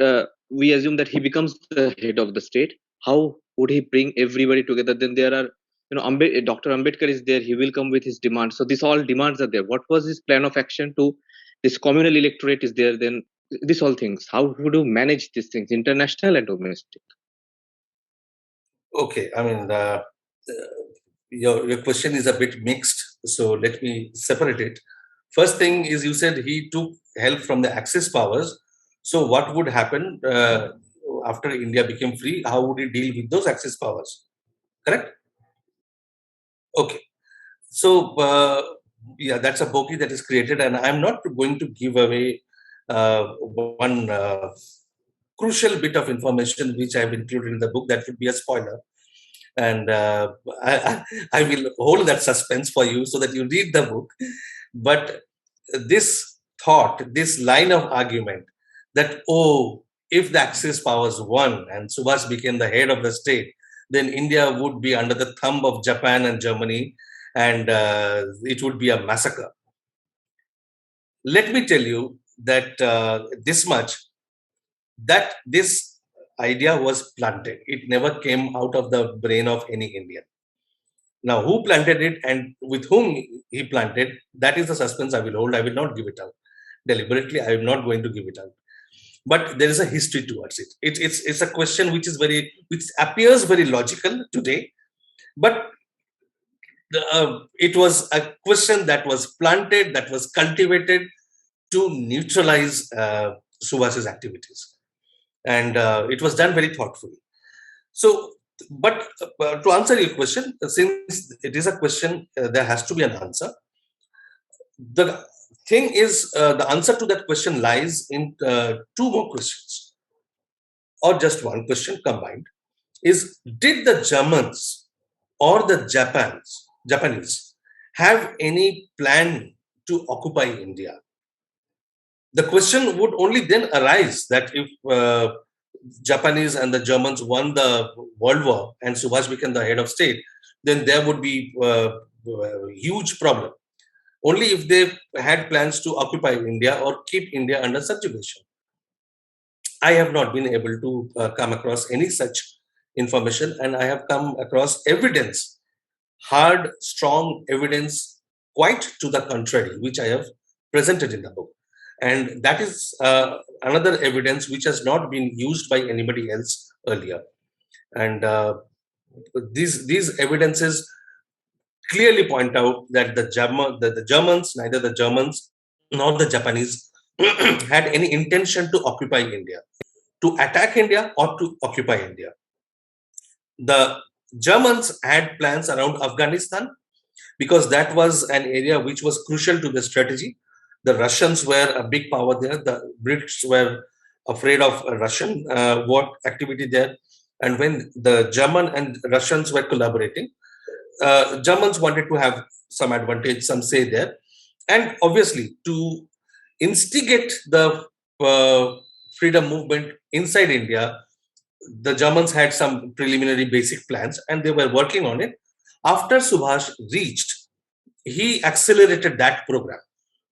we assume that he becomes the head of the state. How would he bring everybody together? Then there are Dr. Ambedkar is there. He will come with his demands. So these all demands are there. What was his plan of action to this communal electorate is there? Then these all things. How would you manage these things, international and domestic? Okay, I mean, your question is a bit mixed, so let me separate it. First thing is, you said he took help from the Axis powers. So what would happen after India became free? How would he deal with those Axis powers? Correct? Okay. So yeah, that's a bogey that is created, and I'm not going to give away one crucial bit of information which I've included in the book. That would be a spoiler, and I will hold that suspense for you so that you read the book. But this thought, this line of argument that, oh, if the Axis powers won and Subhash became the head of the state, then India would be under the thumb of Japan and Germany, and it would be a massacre. Let me tell you that this much, that this idea was planted. It never came out of the brain of any Indian. Now, who planted it and with whom he planted, that is the suspense I will hold. I will not give it out. Deliberately, I am not going to give it out. But there is a history towards it. It's a question which appears very logical today, but it was a question that was planted, that was cultivated to neutralize Subhash's activities. And it was done very thoughtfully. So, but to answer your question, since it is a question, there has to be an answer. The thing is, the answer to that question lies in two more questions, or just one question combined, is did the Germans or the Japanese have any plan to occupy India? The question would only then arise that if Japanese and the Germans won the World War and Subhash became the head of state, then there would be a huge problem. Only if they had plans to occupy India or keep India under subjugation. I have not been able to come across any such information, and I have come across evidence, hard, strong evidence, quite to the contrary, which I have presented in the book. And that is another evidence which has not been used by anybody else earlier. And these evidences clearly point out that the Germans, neither the Germans nor the Japanese, had any intention to occupy India, to attack India or to occupy India. The Germans had plans around Afghanistan because that was an area which was crucial to the strategy. The Russians were a big power there. The Brits were afraid of Russian war activity there. And when the German and Russians were collaborating, Germans wanted to have some advantage, some say there. And obviously, to instigate the freedom movement inside India, the Germans had some preliminary basic plans and they were working on it. After Subhash reached, he accelerated that program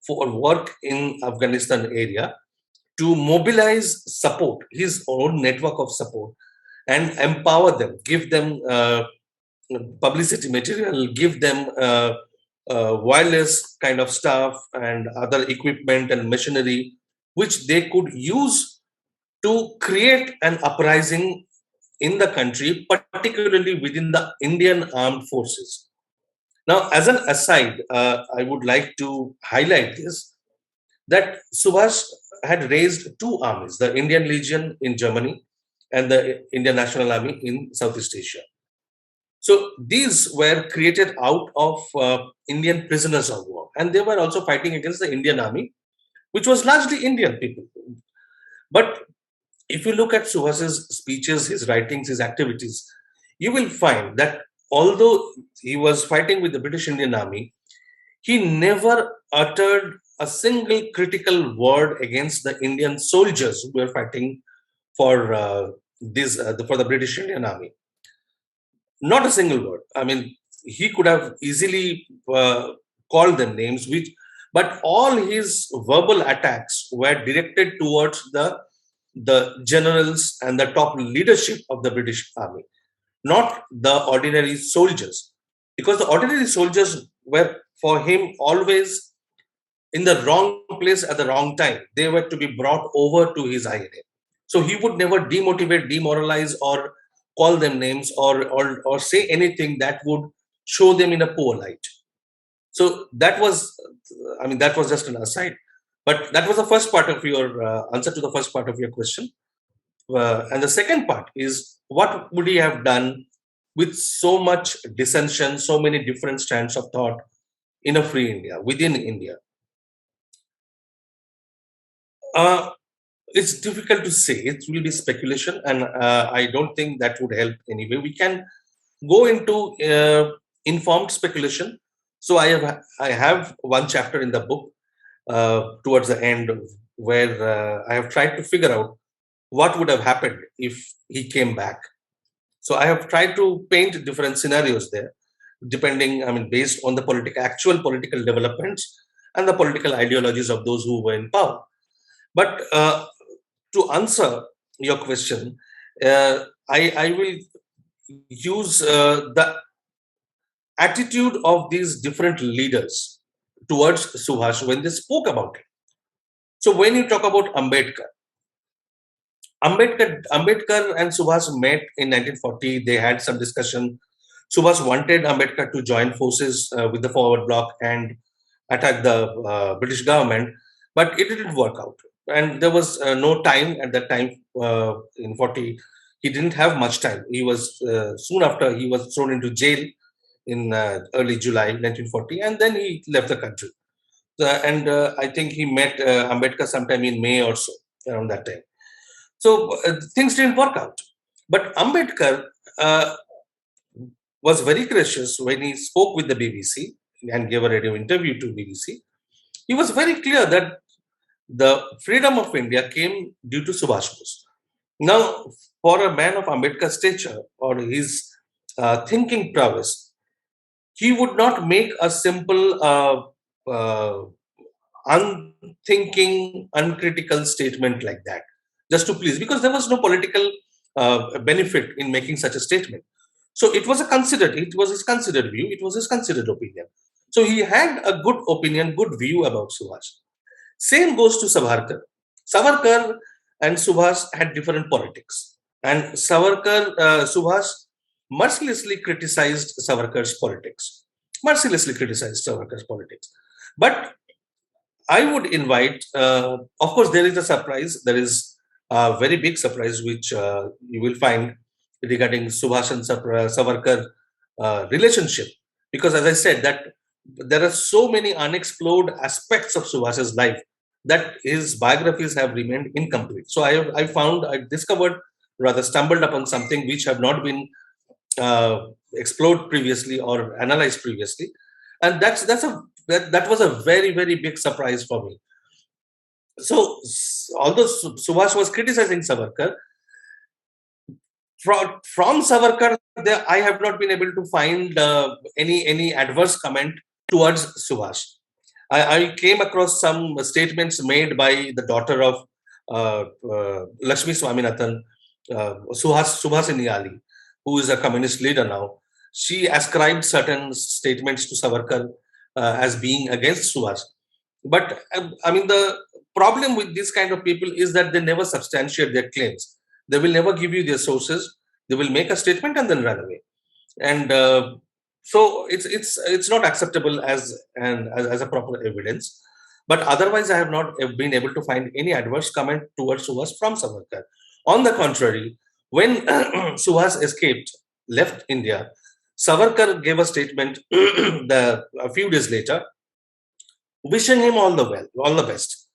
for work in Afghanistan area to mobilize support, his own network of support, and empower them, give them publicity material, give them wireless kind of stuff and other equipment and machinery, which they could use to create an uprising in the country, particularly within the Indian armed forces. Now, as an aside, I would like to highlight this, that Subhash had raised two armies, the Indian Legion in Germany and the Indian National Army in Southeast Asia. So these were created out of Indian prisoners of war, and they were also fighting against the Indian army, which was largely Indian people. But if you look at Subhash's speeches, his writings, his activities, you will find that although he was fighting with the British Indian Army, he never uttered a single critical word against the Indian soldiers who were fighting for for the British Indian Army. Not a single word. I mean, he could have easily called them names, but all his verbal attacks were directed towards the generals and the top leadership of the British Army, not the ordinary soldiers, because the ordinary soldiers were for him always in the wrong place at the wrong time. They were to be brought over to his INA. So he would never demotivate, demoralize, or call them names, or say anything that would show them in a poor light. So that was, that was just an aside. But that was the first part of your answer to the first part of your question. And the second part is, what would he have done with so much dissension, so many different strands of thought in a free India, within India? It's difficult to say. It will be speculation, and I don't think that would help anyway. We can go into informed speculation. So I have one chapter in the book towards the end where I have tried to figure out what would have happened if he came back. So I have tried to paint different scenarios there, depending, based on the actual political developments and the political ideologies of those who were in power. But to answer your question, I will use the attitude of these different leaders towards Subhash when they spoke about it. So when you talk about Ambedkar and Subhash met in 1940. They had some discussion. Subhash wanted Ambedkar to join forces with the forward bloc and attack the British government, but it didn't work out. And there was no time at that time in 40. He didn't have much time. He was soon after he was thrown into jail in early July 1940, and then he left the country. And I think he met Ambedkar sometime in May or so, around that time. So things didn't work out. But Ambedkar was very gracious when he spoke with the BBC and gave a radio interview to BBC. He was very clear that the freedom of India came due to Subhash Bose. Now, for a man of Ambedkar's stature or his thinking prowess, he would not make a simple, unthinking, uncritical statement like that, just to please, because there was no political benefit in making such a statement. So it was his considered view, it was his considered opinion. So he had a good opinion, good view about Subhash. Same goes to Savarkar. Savarkar and Subhash had different politics. And Subhash mercilessly criticized Savarkar's politics. But I would invite, of course, there is a surprise. There is a very big surprise which you will find regarding Subhash and Savarkar relationship. Because as I said, that there are so many unexplored aspects of Subhash's life that his biographies have remained incomplete. So I stumbled upon something which have not been explored previously or analyzed previously, and that was a very, very big surprise for me. So although Subhash was criticizing Savarkar, from Savarkar, I have not been able to find any adverse comment towards Subhash. I came across some statements made by the daughter of Lakshmi Swaminathan, Suhasini Ali, who is a communist leader now. She ascribed certain statements to Savarkar as being against Subhash. But the problem with this kind of people is that they never substantiate their claims. They will never give you their sources. They will make a statement and then run away. And so it's not acceptable as a proper evidence. But otherwise, I have not been able to find any adverse comment towards Subhash from Savarkar. On the contrary, when Subhash left India, Savarkar gave a statement a few days later, wishing him all the best.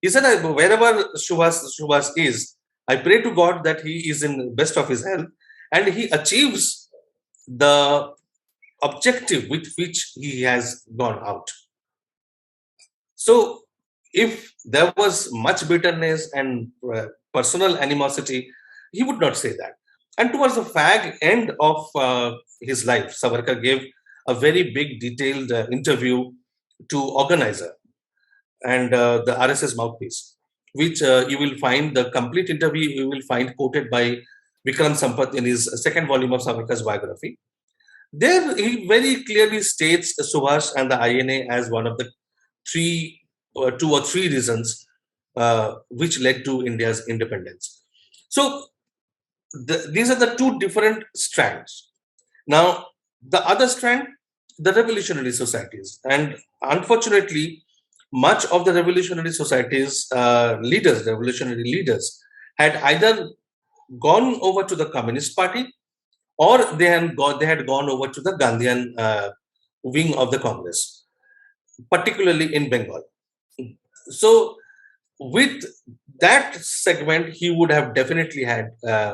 He said, wherever Subhash is, I pray to God that he is in best of his health and he achieves the objective with which he has gone out. So if there was much bitterness and personal animosity, he would not say that. And towards the fag end of his life, Savarkar gave a very big, detailed interview to Organizer and the RSS mouthpiece, which you will find the complete interview, you will find quoted by Vikram Sampath in his second volume of Savarkar's biography. There, he very clearly states Subhash and the INA as one of the two or three reasons which led to India's independence. So these are the two different strands. Now, the other strand, the revolutionary societies, and unfortunately, much of the revolutionary societies revolutionary leaders, had either gone over to the Communist Party or they had gone over to the Gandhian wing of the Congress, particularly in Bengal. So with that segment, he would have definitely had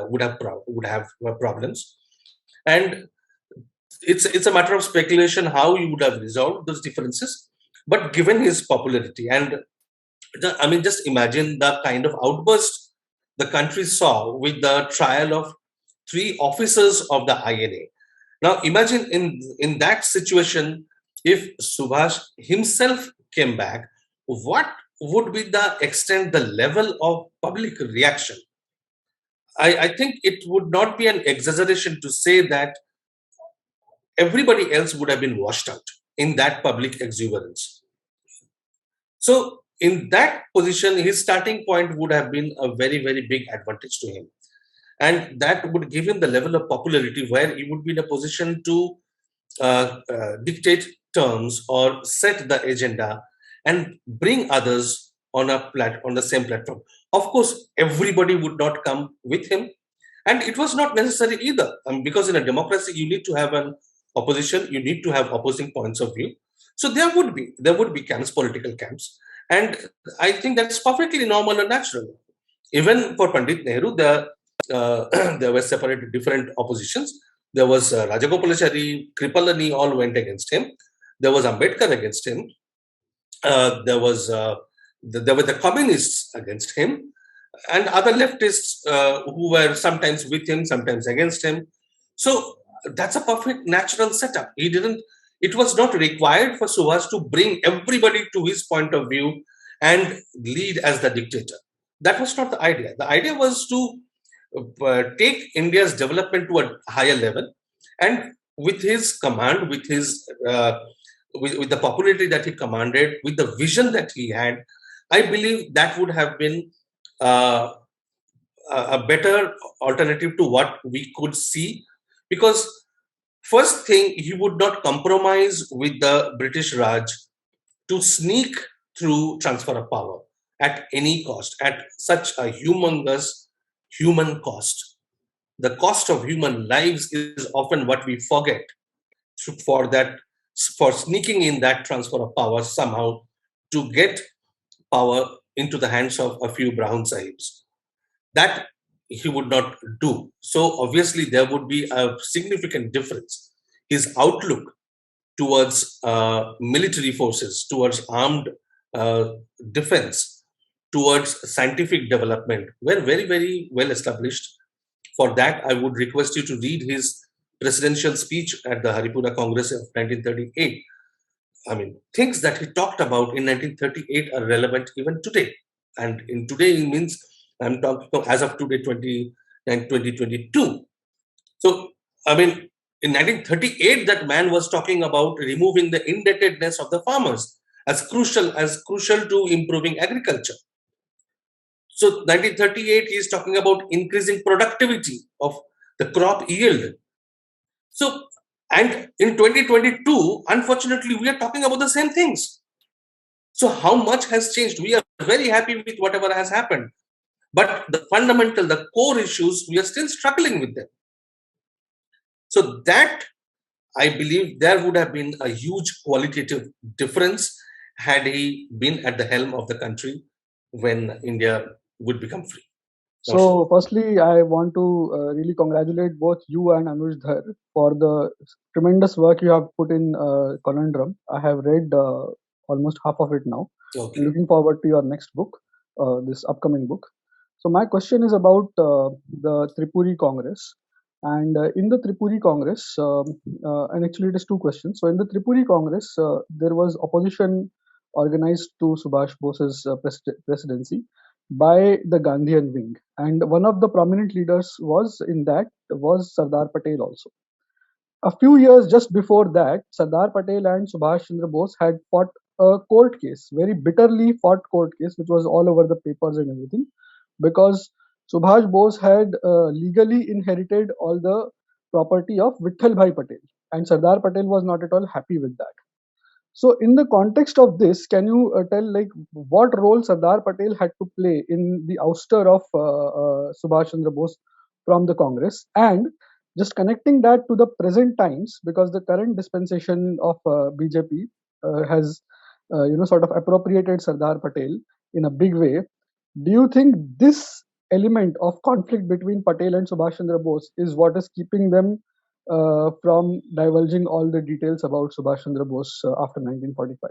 would have problems, and it's a matter of speculation how he would have resolved those differences. But given his popularity, and I mean, just imagine the kind of outburst the country saw with the trial of three officers of the INA. Now, imagine in that situation, if Subhash himself came back, what would be the extent, the level of public reaction? I think it would not be an exaggeration to say that everybody else would have been washed out in that public exuberance. So, in that position, his starting point would have been a very, very big advantage to him. And that would give him the level of popularity where he would be in a position to dictate terms or set the agenda and bring others on on the same platform. Of course, everybody would not come with him, and it was not necessary either. Because in a democracy, you need to have an opposition, you need to have opposing points of view. So there would be camps, political camps, and I think that's perfectly normal and natural. Even for Pandit Nehru, there were separate different oppositions. There was Rajagopalachari, Kripalani, all went against him. There was Ambedkar against him. There were the communists against him, and other leftists who were sometimes with him, sometimes against him. So that's a perfect natural setup. It was not required for Subhash to bring everybody to his point of view and lead as the dictator. That was not the idea. The idea was to take India's development to a higher level, and with his command, with the popularity that he commanded, with the vision that he had, I believe that would have been a better alternative to what we could see. Because first thing, he would not compromise with the British Raj to sneak through transfer of power at any cost, at such a humongous human cost. The cost of human lives is often what we forget for sneaking in that transfer of power somehow to get power into the hands of a few Brown Sahibs. That he would not do. So obviously there would be a significant difference. His outlook towards military forces, towards armed defense, towards scientific development were very, very well established. For that, I would request you to read his presidential speech at the Haripura Congress of 1938. I mean, things that he talked about in 1938 are relevant even today. And in today, it means I'm talking as of today, 2022. So, I mean, in 1938, that man was talking about removing the indebtedness of the farmers as crucial to improving agriculture. So 1938, he is talking about increasing productivity of the crop yield. So, and in 2022, unfortunately, we are talking about the same things. So how much has changed? We are very happy with whatever has happened. But the fundamental, the core issues, we are still struggling with them. So that, I believe, there would have been a huge qualitative difference had he been at the helm of the country when India would become free. So, firstly, I want to really congratulate both you and Anuj Dhar for the tremendous work you have put in Conundrum. I have read almost half of it now. Okay. Looking forward to your next book, this upcoming book. So my question is about the Tripuri Congress. And in the Tripuri Congress, and actually it is two questions. So in the Tripuri Congress, there was opposition organized to Subhash Bose's presidency by the Gandhian wing. And one of the prominent leaders was Sardar Patel also. A few years just before that, Sardar Patel and Subhash Chandra Bose had fought a court case, very bitterly fought court case, which was all over the papers and everything, because Subhash Bose had legally inherited all the property of Vittal Bhai Patel, and Sardar Patel was not at all happy with that. So, in the context of this, can you tell like what role Sardar Patel had to play in the ouster of Subhash Chandra Bose from the Congress, and just connecting that to the present times, because the current dispensation of BJP has sort of appropriated Sardar Patel in a big way. Do you think this element of conflict between Patel and Subhash Chandra Bose is what is keeping them from divulging all the details about Subhash Chandra Bose after 1945?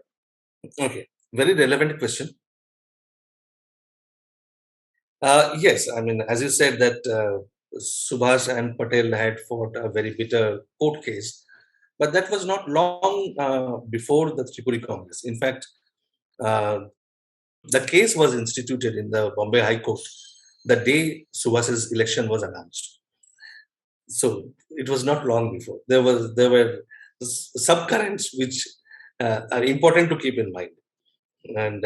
Okay, very relevant question. Yes, I mean, as you said that Subhash and Patel had fought a very bitter court case, but that was not long before the Tripuri Congress. In fact, the case was instituted in the Bombay High Court the day Subhash's election was announced. So it was not long before. There were subcurrents which are important to keep in mind. And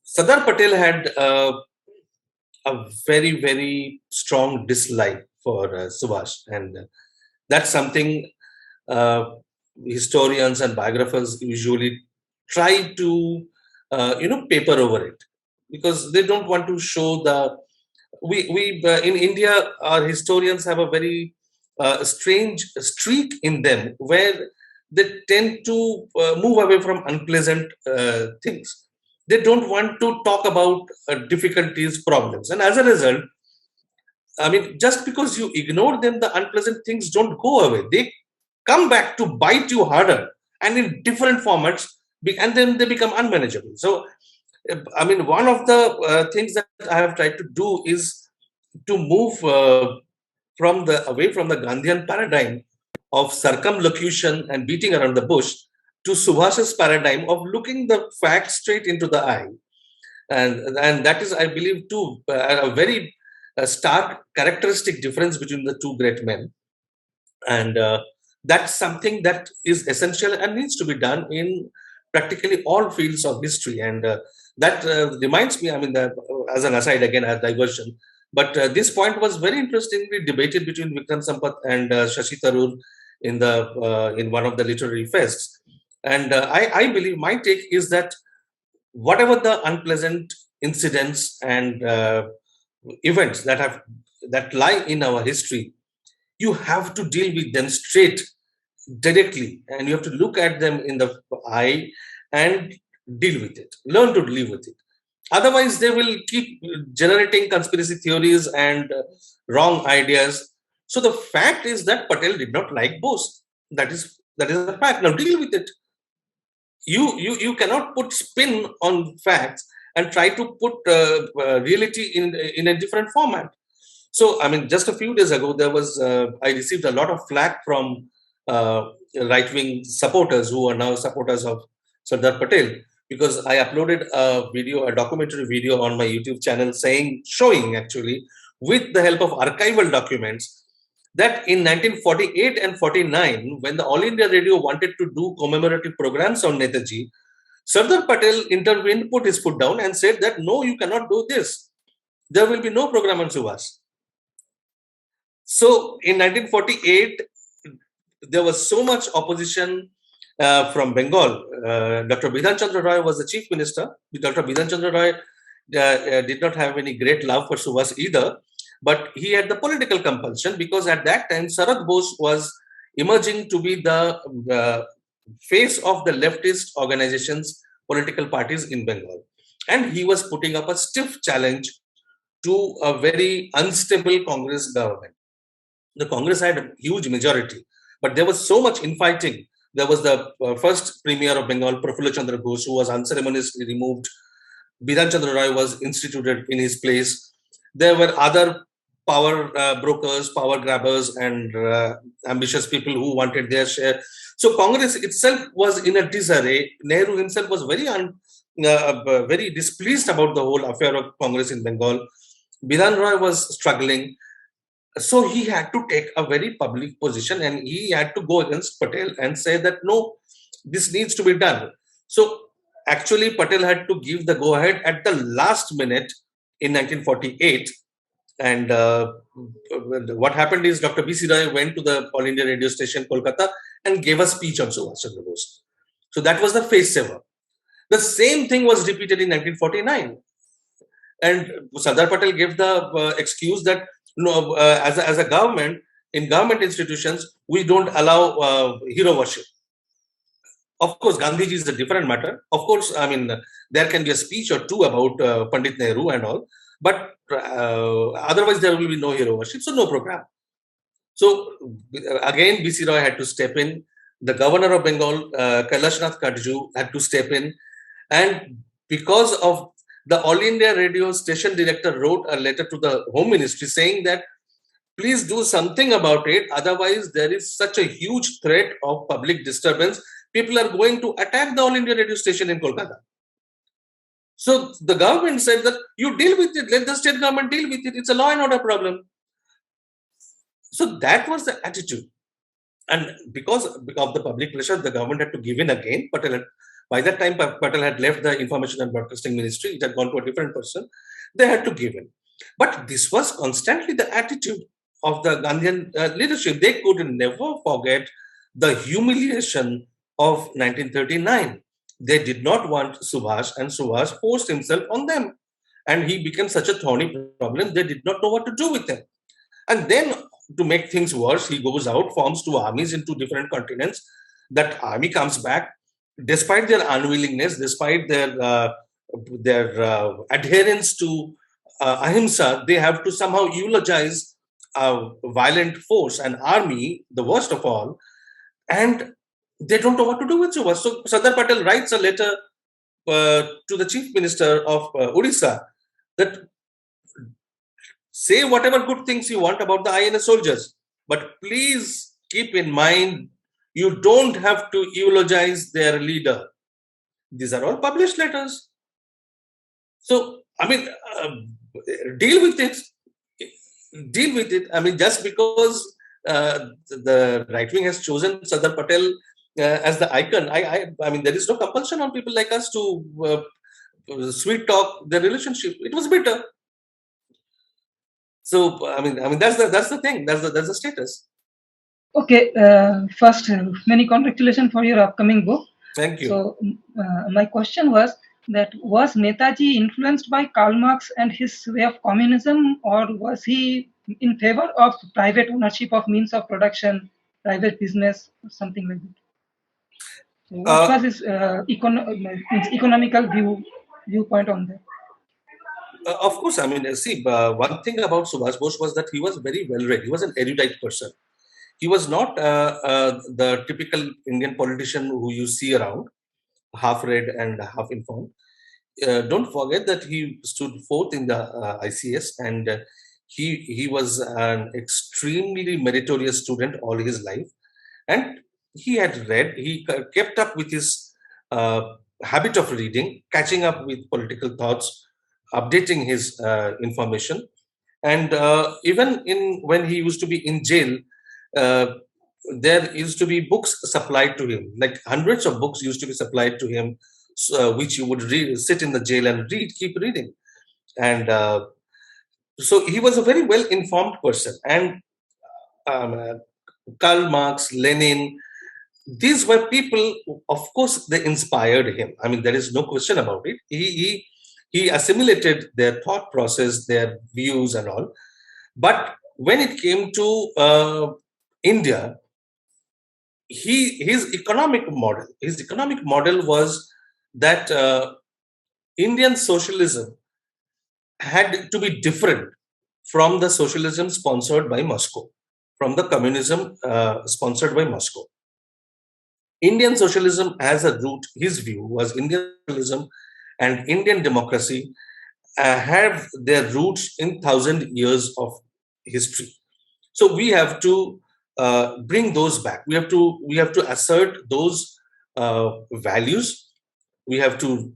Sardar Patel had a very, very strong dislike for Subhash, and that's something historians and biographers usually try to paper over it, because they don't want to show we in India, our historians have a very strange streak in them where they tend to move away from unpleasant things. They don't want to talk about difficulties, problems, and as a result, I mean, just because you ignore them, the unpleasant things don't go away. They come back to bite you harder and in different formats, and then they become unmanageable. So, I mean, one of the things that I have tried to do is to move away from the Gandhian paradigm of circumlocution and beating around the bush to Subhash's paradigm of looking the facts straight into the eye. And that is, I believe, too, a very stark characteristic difference between the two great men. And that's something that is essential and needs to be done in practically all fields of history. And that reminds me, I mean, as an aside, again, a diversion, but this point was very interestingly debated between Vikram Sampath and Shashi Tharoor in one of the literary fests. And I believe, my take is that whatever the unpleasant incidents and events that lie in our history, you have to deal with them straight, directly, and you have to look at them in the eye and deal with it, learn to live with it. Otherwise, they will keep generating conspiracy theories and wrong ideas. So the fact is that Patel did not like Bose. That is a fact. Now deal with it. You cannot put spin on facts and try to put reality in a different format. So, I mean, just a few days ago, I received a lot of flack from right-wing supporters who are now supporters of Sardar Patel, because I uploaded a documentary video on my YouTube channel showing actually, with the help of archival documents, that in 1948 and 49, when the All India Radio wanted to do commemorative programs on Netaji, Sardar Patel intervened, put his foot down and said that, no, you cannot do this. There will be no program on Subhash. So in 1948, there was so much opposition from Bengal. Dr. Bidhan Chandra Roy was the chief minister. Dr. Bidhan Chandra Roy did not have any great love for Subhash either, but he had the political compulsion, because at that time, Sharad Bose was emerging to be the face of the leftist organizations, political parties in Bengal. And he was putting up a stiff challenge to a very unstable Congress government. The Congress had a huge majority, but there was so much infighting There was the first premier of Bengal, Prafulla Chandra Ghosh, who was unceremoniously removed. Bidhan Chandra Roy was instituted in his place. There were other power brokers, power grabbers, and ambitious people who wanted their share. So Congress itself was in a disarray. Nehru himself was very displeased about the whole affair of Congress in Bengal. Bidhan Roy was struggling. So he had to take a very public position, and he had to go against Patel and say that no, this needs to be done. So actually, Patel had to give the go ahead at the last minute in 1948. And what happened is Dr. B.C. Roy went to the All India radio station, Kolkata, and gave a speech on Subhash Chandra Bose. So that was the face saver. The same thing was repeated in 1949. And Sardar Patel gave the excuse that no, as a government, in government institutions, we don't allow hero worship. Of course, Gandhiji is a different matter. Of course, I mean, there can be a speech or two about Pandit Nehru and all, but otherwise there will be no hero worship, so no program. So again, B.C. Roy had to step in. The governor of Bengal, Kailashnath Katju, had to step in. And because of the All India Radio station director wrote a letter to the Home Ministry saying that please do something about it. Otherwise, there is such a huge threat of public disturbance. People are going to attack the All India Radio station in Kolkata. So the government said that you deal with it. Let the state government deal with it. It's a law and order problem. So that was the attitude. And because of the public pressure, the government had to give in again. By that time, Patel had left the Information and Broadcasting Ministry. It had gone to a different person. They had to give in. But this was constantly the attitude of the Gandhian leadership. They could never forget the humiliation of 1939. They did not want Subhash, and Subhash forced himself on them. And he became such a thorny problem, they did not know what to do with him. And then, to make things worse, he goes out, forms two armies in two different continents. That army comes back. Despite their unwillingness, despite their adherence to ahimsa, they have to somehow eulogize a violent force, an army, the worst of all, and they don't know what to do with Subhash. So Sardar Patel writes a letter to the Chief Minister of Odisha that say whatever good things you want about the INA soldiers, but please keep in mind you don't have to eulogize their leader. These are all published letters. So, I mean, deal with it. Deal with it. I mean, just because the right wing has chosen Sardar Patel as the icon, I mean, there is no compulsion on people like us to sweet talk their relationship. It was bitter. So, I mean, that's the thing. That's the status. Okay, first, many congratulations for your upcoming book. Thank you. So, my question was Netaji influenced by Karl Marx and his way of communism, or was he in favor of private ownership of means of production, private business, or something like that? So what was his economical viewpoint on that? Of course, I mean, see, one thing about Subhash Bose was that he was very well read. He was an erudite person. He was not the typical Indian politician who you see around, half read and half informed. Don't forget that he stood fourth in the ICS, and he was an extremely meritorious student all his life. And he had read, he kept up with his habit of reading, catching up with political thoughts, updating his information. And even when he used to be in jail, there used to be books supplied to him, like hundreds of books used to be supplied to him, which he would read, sit in the jail and keep reading. And so he was a very well-informed person. And Karl Marx, Lenin, these were people, of course, they inspired him. I mean, there is no question about it. He assimilated their thought process, their views and all. But when it came to India, his economic model was that Indian socialism had to be different from the socialism sponsored by Moscow, from the communism sponsored by Moscow. Indian socialism has a root, his view was Indian socialism and Indian democracy have their roots in 1,000 years of history. So we have to bring those back. We have to assert those values. We have to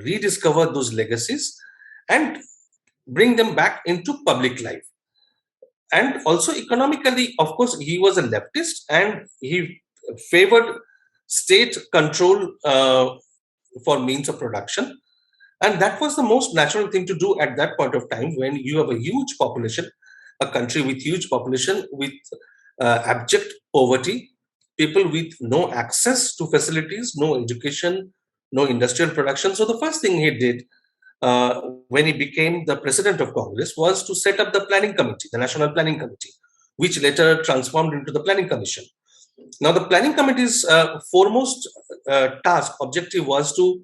rediscover those legacies and bring them back into public life. And also economically, of course, he was a leftist and he favored state control for means of production. And that was the most natural thing to do at that point of time when you have a huge population, a country with huge population, with abject poverty, people with no access to facilities, no education, no industrial production. So the first thing he did when he became the president of Congress was to set up the planning committee, the National Planning Committee, which later transformed into the Planning Commission. Now, the Planning Committee's foremost task, objective was to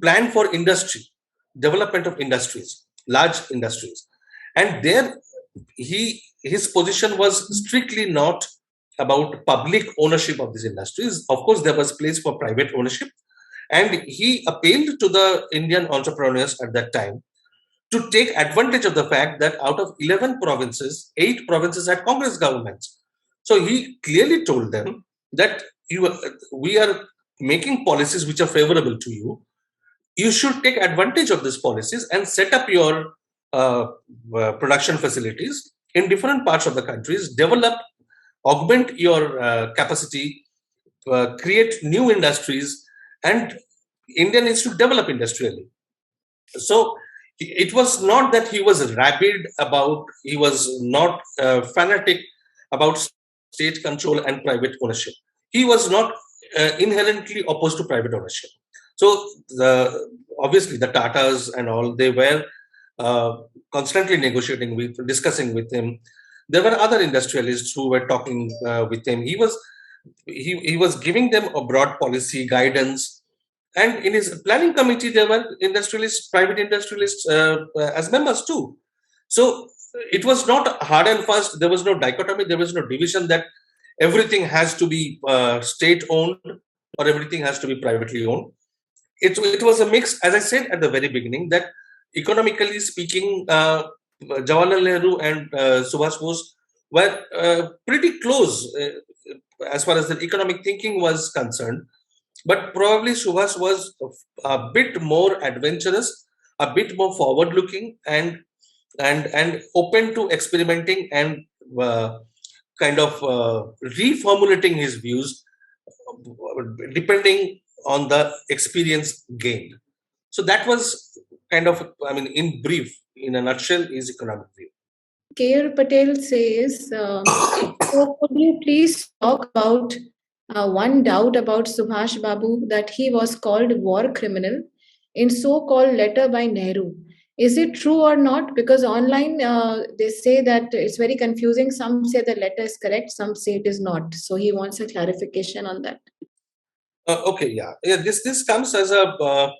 plan for industry, development of industries, large industries, and there his position was strictly not about public ownership of these industries. Of course, there was place for private ownership, and he appealed to the Indian entrepreneurs at that time to take advantage of the fact that out of 11 provinces, 8 provinces had Congress governments. So he clearly told them that we are making policies which are favorable to you. You should take advantage of these policies and set up your production facilities in different parts of the countries, develop, augment your capacity, create new industries, and India needs to develop industrially. So it was not that he was rabid about, he was not fanatic about state control and private ownership. He was not inherently opposed to private ownership. So obviously the Tatas and all, they were constantly negotiating with, discussing with him. There were other industrialists who were talking with him. He was giving them a broad policy guidance. And in his planning committee, there were industrialists, private industrialists as members too. So it was not hard and fast. There was no dichotomy. There was no division that everything has to be state owned or everything has to be privately owned. It was a mix, as I said at the very beginning, that economically speaking, Jawaharlal Nehru and Subhash Bose were pretty close as far as the economic thinking was concerned. But probably Subhash was a bit more adventurous, a bit more forward-looking, and open to experimenting and kind of reformulating his views depending on the experience gained. So that was kind of, I mean, in brief, in a nutshell, his economic view. K.R. Patel says, so could you please talk about one doubt about Subhash Babu, that he was called war criminal in so-called letter by Nehru. Is it true or not? Because online they say that it's very confusing. Some say the letter is correct, some say it is not. So he wants a clarification on that. Okay, yeah. This comes as a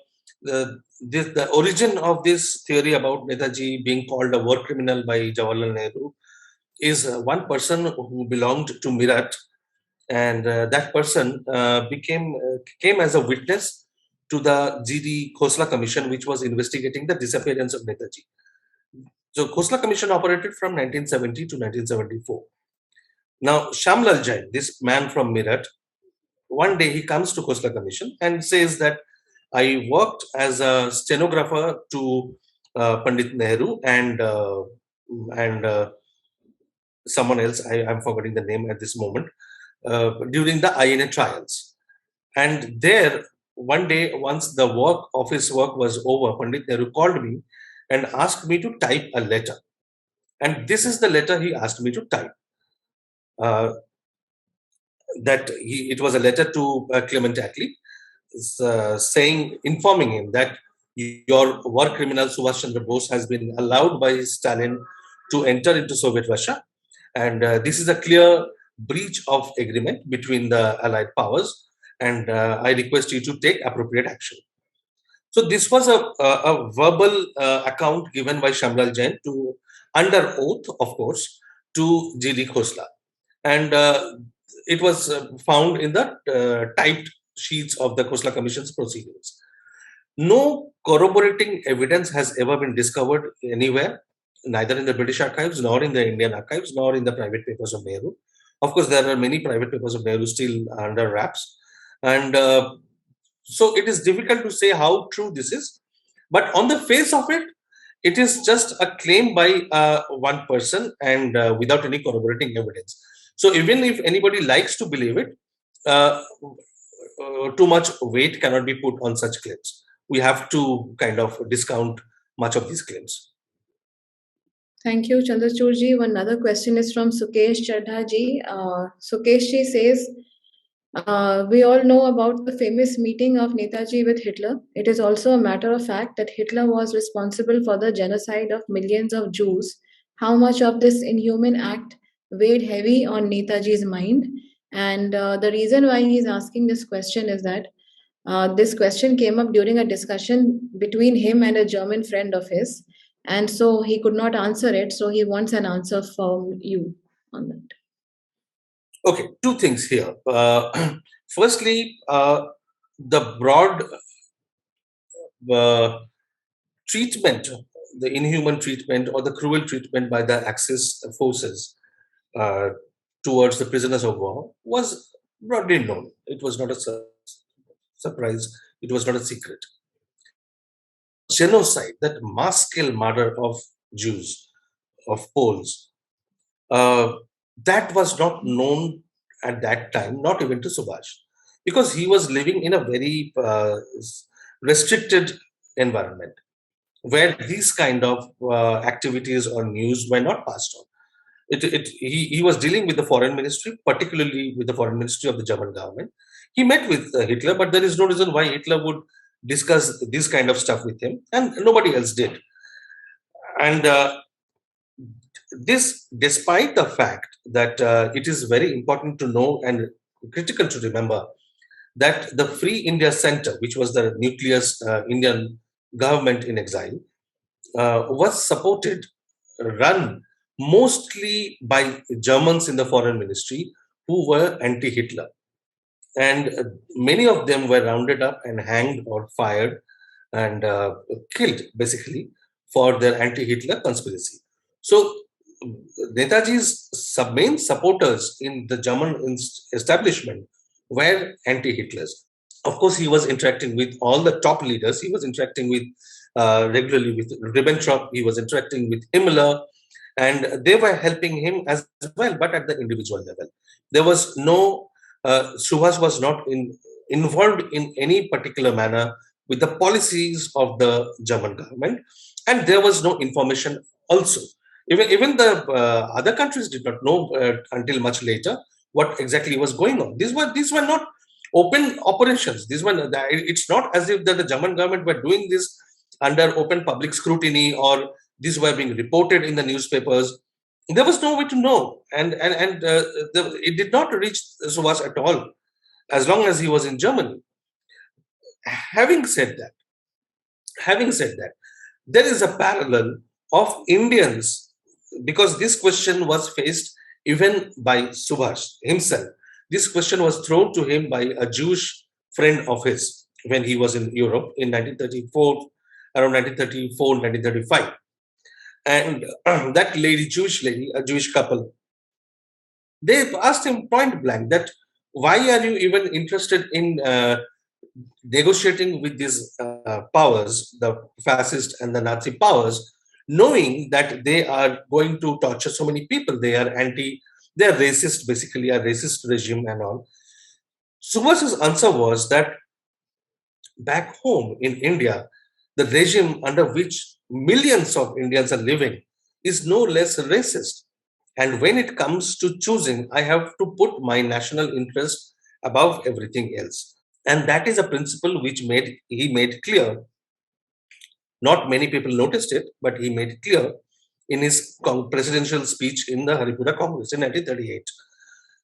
the origin of this theory about Netaji being called a war criminal by Jawaharlal Nehru is one person who belonged to Meerut, and that person came as a witness to the G.D. Khosla Commission, which was investigating the disappearance of Netaji. So Khosla Commission operated from 1970 to 1974. Now Shyamlal Jain, this man from Meerut, one day he comes to Khosla Commission and says that I worked as a stenographer to Pandit Nehru and someone else, I'm forgetting the name at this moment, during the INA trials. And there, one day, once the office work was over, Pandit Nehru called me and asked me to type a letter. And this is the letter he asked me to type. It was a letter to Clement Attlee, informing him that your war criminal Subhash Chandra Bose has been allowed by Stalin to enter into Soviet Russia, and this is a clear breach of agreement between the Allied powers, and I request you to take appropriate action. So this was a verbal account given by Shyamlal Jain under oath, of course, to G.D. Khosla. And it was found in the typed sheets of the Khosla Commission's proceedings. No corroborating evidence has ever been discovered anywhere, neither in the British archives, nor in the Indian archives, nor in the private papers of Nehru. Of course, there are many private papers of Nehru still under wraps. And so it is difficult to say how true this is. But on the face of it, it is just a claim by one person and without any corroborating evidence. So even if anybody likes to believe it, too much weight cannot be put on such claims. We have to kind of discount much of these claims. Thank you, Chandrachudji. One other question is from Sukesh Chadha-ji. Sukesh-ji says, we all know about the famous meeting of Netaji with Hitler. It is also a matter of fact that Hitler was responsible for the genocide of millions of Jews. How much of this inhuman act weighed heavy on Netaji's mind? And the reason why he's asking this question is that this question came up during a discussion between him and a German friend of his. And so he could not answer it. So he wants an answer from you on that. Okay, two things here. Firstly, the broad treatment, the inhuman treatment or the cruel treatment by the Axis forces towards the prisoners of war was broadly known. It was not a surprise. It was not a secret. Genocide, that mass-scale murder of Jews, of Poles, that was not known at that time, not even to Subhash, because he was living in a very restricted environment where these kind of activities or news were not passed on. He was dealing with the foreign ministry, particularly with the foreign ministry of the German government. He met with Hitler, but there is no reason why Hitler would discuss this kind of stuff with him, and nobody else did. And this, despite the fact that it is very important to know and critical to remember that the Free India Center, which was the nucleus Indian government in exile, was supported, run mostly by Germans in the foreign ministry who were anti-Hitler. And many of them were rounded up and hanged or fired and killed, basically, for their anti-Hitler conspiracy. So Netaji's main supporters in the German establishment were anti-Hitlers. Of course, he was interacting with all the top leaders. He was interacting with regularly with Ribbentrop. He was interacting with Himmler, and they were helping him as well, but at the individual level. There was no Subhash was not involved in any particular manner with the policies of the German government, and there was no information also. Even the other countries did not know until much later what exactly was going on. These were not open operations. It's not as if that the German government were doing this under open public scrutiny or these were being reported in the newspapers. There was no way to know, and it did not reach Subhash at all, as long as he was in Germany. Having said that, there is a parallel of Indians, because this question was faced even by Subhash himself. This question was thrown to him by a Jewish friend of his when he was in Europe in 1934, around 1934, 1935. And that lady, Jewish lady, a Jewish couple, they asked him point blank that why are you even interested in negotiating with these powers, the fascist and the Nazi powers, knowing that they are going to torture so many people. They are racist, basically a racist regime and all. Subhash's answer was that back home in India, the regime under which millions of Indians are living is no less racist. And when it comes to choosing, I have to put my national interest above everything else. And that is a principle which he made clear. Not many people noticed it, but he made clear in his presidential speech in the Haripura Congress in 1938.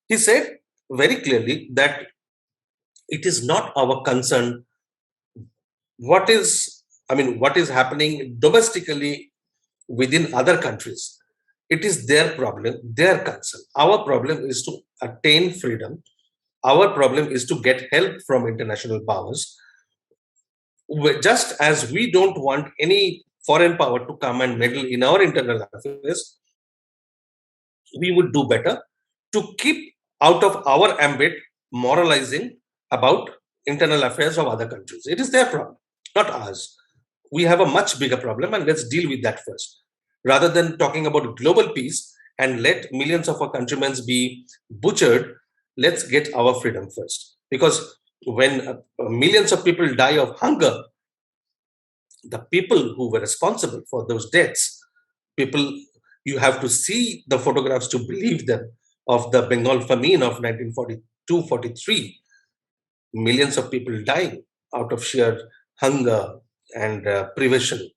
He said very clearly that it is not our concern what is happening domestically within other countries. It is their problem, their concern. Our problem is to attain freedom. Our problem is to get help from international powers. Just as we don't want any foreign power to come and meddle in our internal affairs, we would do better to keep out of our ambit moralizing about internal affairs of other countries. It is their problem, not ours. We have a much bigger problem, and let's deal with that first. Rather than talking about global peace and let millions of our countrymen be butchered, let's get our freedom first. Because when millions of people die of hunger, the people who were responsible for those deaths, people, you have to see the photographs to believe them, of the Bengal famine of 1942-43, millions of people dying out of sheer hunger and privation.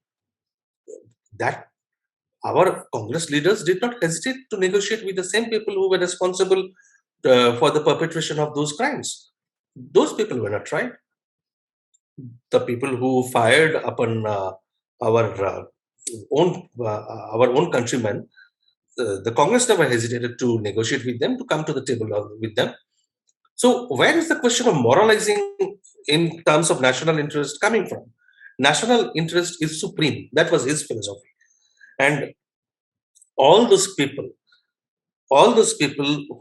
That our Congress leaders did not hesitate to negotiate with the same people who were responsible for the perpetration of those crimes. Those people were not tried. The people who fired upon our own countrymen, the Congress never hesitated to negotiate with them, to come to the table with them. So where is the question of moralizing in terms of national interest coming from? National interest is supreme. That was his philosophy. And all those people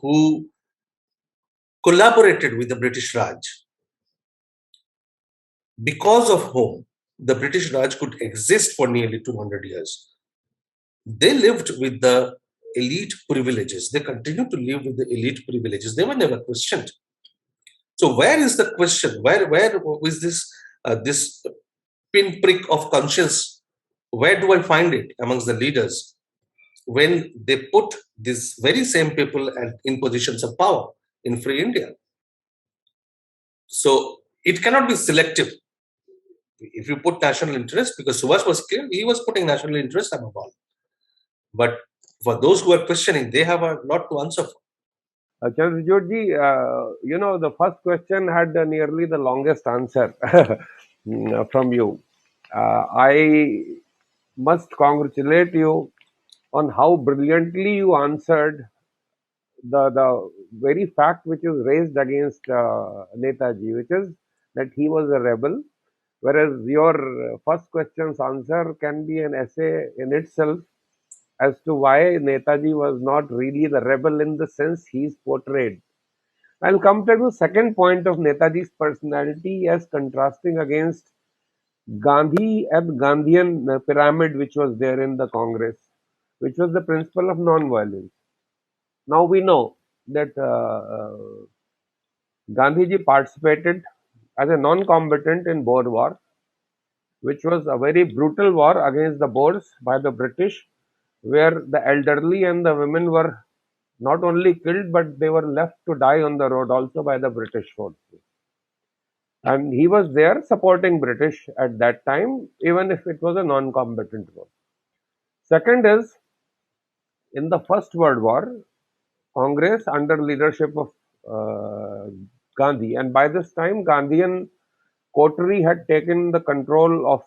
who collaborated with the British Raj, because of whom the British Raj could exist for nearly 200 years, they lived with the elite privileges. They continue to live with the elite privileges. They were never questioned. So where is the question? Where is this pinprick of conscience? Where do I find it amongst the leaders when they put these very same people in positions of power in free India? So it cannot be selective. If you put national interest, because Subhash was clear, he was putting national interest above all. But for those who are questioning, they have a lot to answer for. Chandrajoti, the first question had nearly the longest answer from you. I must congratulate you on how brilliantly you answered the very fact which is raised against Netaji, which is that he was a rebel, whereas your first question's answer can be an essay in itself as to why Netaji was not really the rebel in the sense he's portrayed. I'll come to the second point of Netaji's personality as contrasting against Gandhi and Gandhian pyramid which was there in the Congress, which was the principle of non-violence. Now we know that Gandhiji participated as a non-combatant in Boer War, which was a very brutal war against the Boers by the British, where the elderly and the women were not only killed, but they were left to die on the road also by the British forces. And he was there supporting British at that time, even if it was a non-combatant war. Second is, in the First World War, Congress under leadership of Gandhi, and by this time Gandhian coterie had taken the control of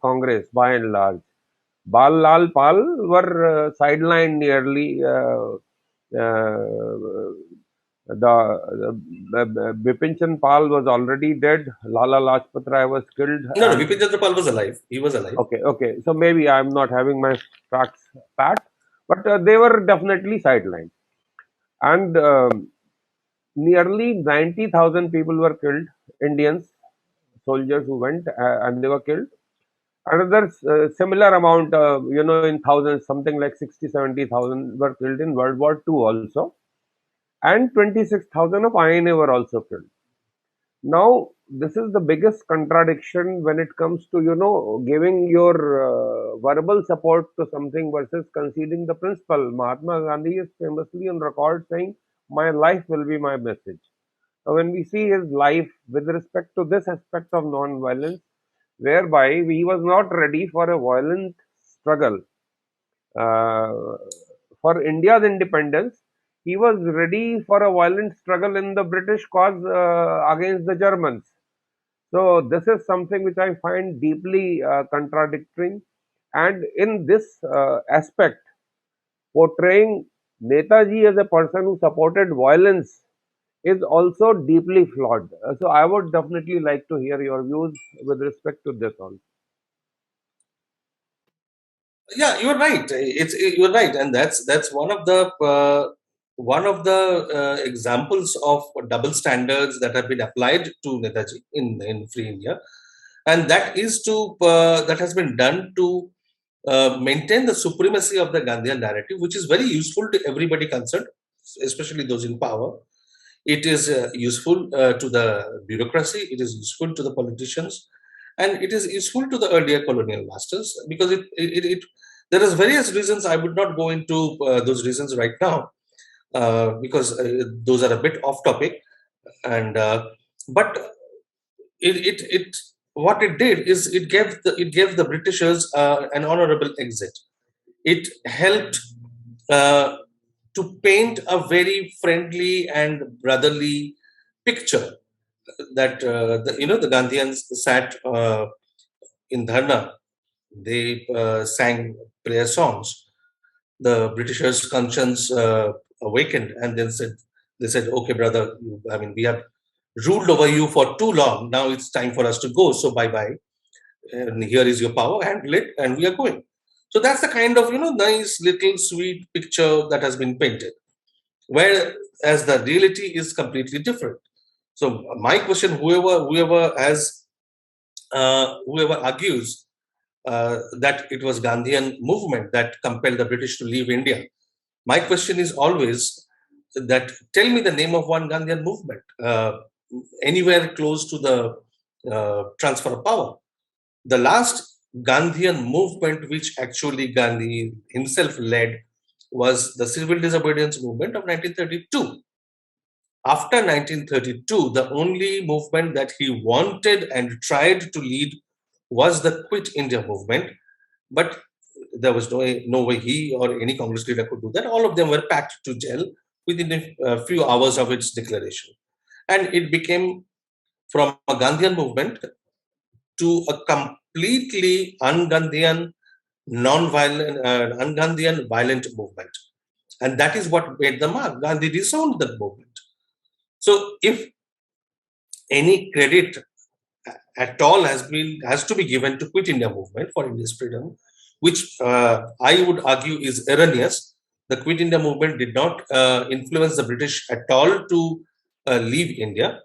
Congress by and large. Bal Lal Pal were sidelined nearly. Bipin Chand Pal was already dead. Lala Lajpat Rai was killed. No, Bipin Chandra Pal was alive. He was alive. Okay. So maybe I'm not having my facts pat, but they were definitely sidelined. And nearly 90,000 people were killed, Indians, soldiers who went and they were killed. Another similar amount, in thousands, something like 60, 70,000 were killed in World War II also. And 26,000 of INA were also killed. Now, this is the biggest contradiction when it comes to, giving your verbal support to something versus conceding the principle. Mahatma Gandhi is famously on record saying, "My life will be my message." Now, when we see his life with respect to this aspect of non-violence, whereby he was not ready for a violent struggle for India's independence, he was ready for a violent struggle in the British cause against the Germans. So this is something which I find deeply contradictory. And in this aspect, portraying Netaji as a person who supported violence is also deeply flawed. So I would definitely like to hear your views with respect to this also. Yeah, you're right. You're right, and that's one of the examples of double standards that have been applied to Netaji in Free India, and that has been done to maintain the supremacy of the Gandhian narrative, which is very useful to everybody concerned, especially those in power. It is useful to the bureaucracy, it is useful to the politicians, and it is useful to the earlier colonial masters because there is various reasons. I would not go into those reasons right now because those are a bit off topic. And but it what it did is it gave the Britishers an honorable exit. It helped uh, to paint a very friendly and brotherly picture that the Gandhians sat in Dharna. They sang prayer songs. The Britishers' conscience awakened, and then they said, "Okay, brother, I mean, we have ruled over you for too long. Now it's time for us to go. So bye bye. And here is your power. Handle it, and we are going." So that's the kind of nice little sweet picture that has been painted, whereas the reality is completely different. So my question, whoever argues that it was Gandhian movement that compelled the British to leave India, my question is always that tell me the name of one Gandhian movement anywhere close to the transfer of power. The last Gandhian movement, which actually Gandhi himself led, was the civil disobedience movement of 1932. After 1932, the only movement that he wanted and tried to lead was the Quit India movement, but there was no way he or any Congress leader could do that. All of them were packed to jail within a few hours of its declaration. And it became from a Gandhian movement to a completely un-Gandhian, non-violent, un-Gandhian violent movement. And that is what made the mark. Gandhi disowned that movement. So if any credit at all has to be given to Quit India movement for India's freedom, which I would argue is erroneous. The Quit India movement did not influence the British at all to leave India.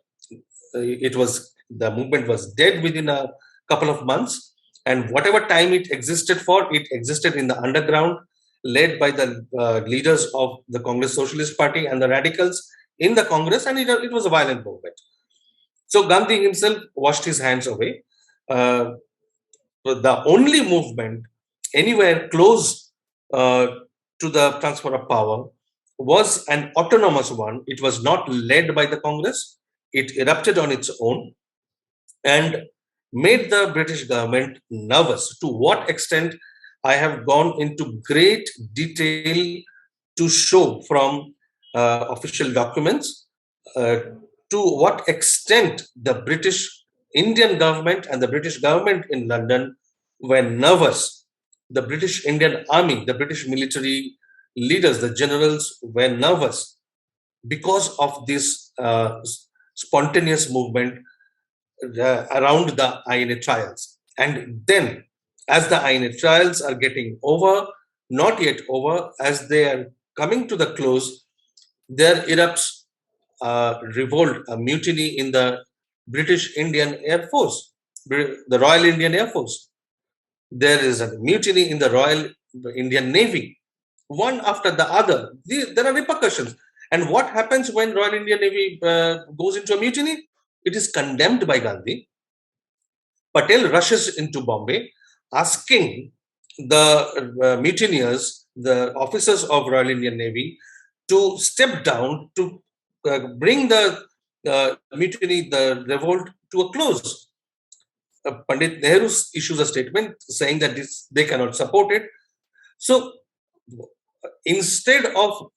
The movement was dead within a couple of months, and whatever time it existed for, it existed in the underground, led by the leaders of the Congress Socialist Party and the radicals in the Congress, and it was a violent movement. So Gandhi himself washed his hands away. The only movement anywhere close to the transfer of power was an autonomous one. It was not led by the Congress. It erupted on its own and made the British government nervous. To what extent, I have gone into great detail to show from official documents to what extent the British Indian government and the British government in London were nervous. The British Indian Army, the British military leaders, the generals were nervous because of this spontaneous movement around the INA trials. And then, as the INA trials are getting over, not yet over, as they are coming to the close, there erupts revolt, a mutiny in the British Indian Air Force, the Royal Indian Air Force. There is a mutiny in the Royal Indian Navy, one after the other. There are repercussions. And what happens when Royal Indian Navy goes into a mutiny? It is condemned by Gandhi. Patel rushes into Bombay, asking the mutineers, the officers of Royal Indian Navy, to step down to bring the mutiny, the revolt, to a close. Pandit Nehru issues a statement saying that they cannot support it. So instead of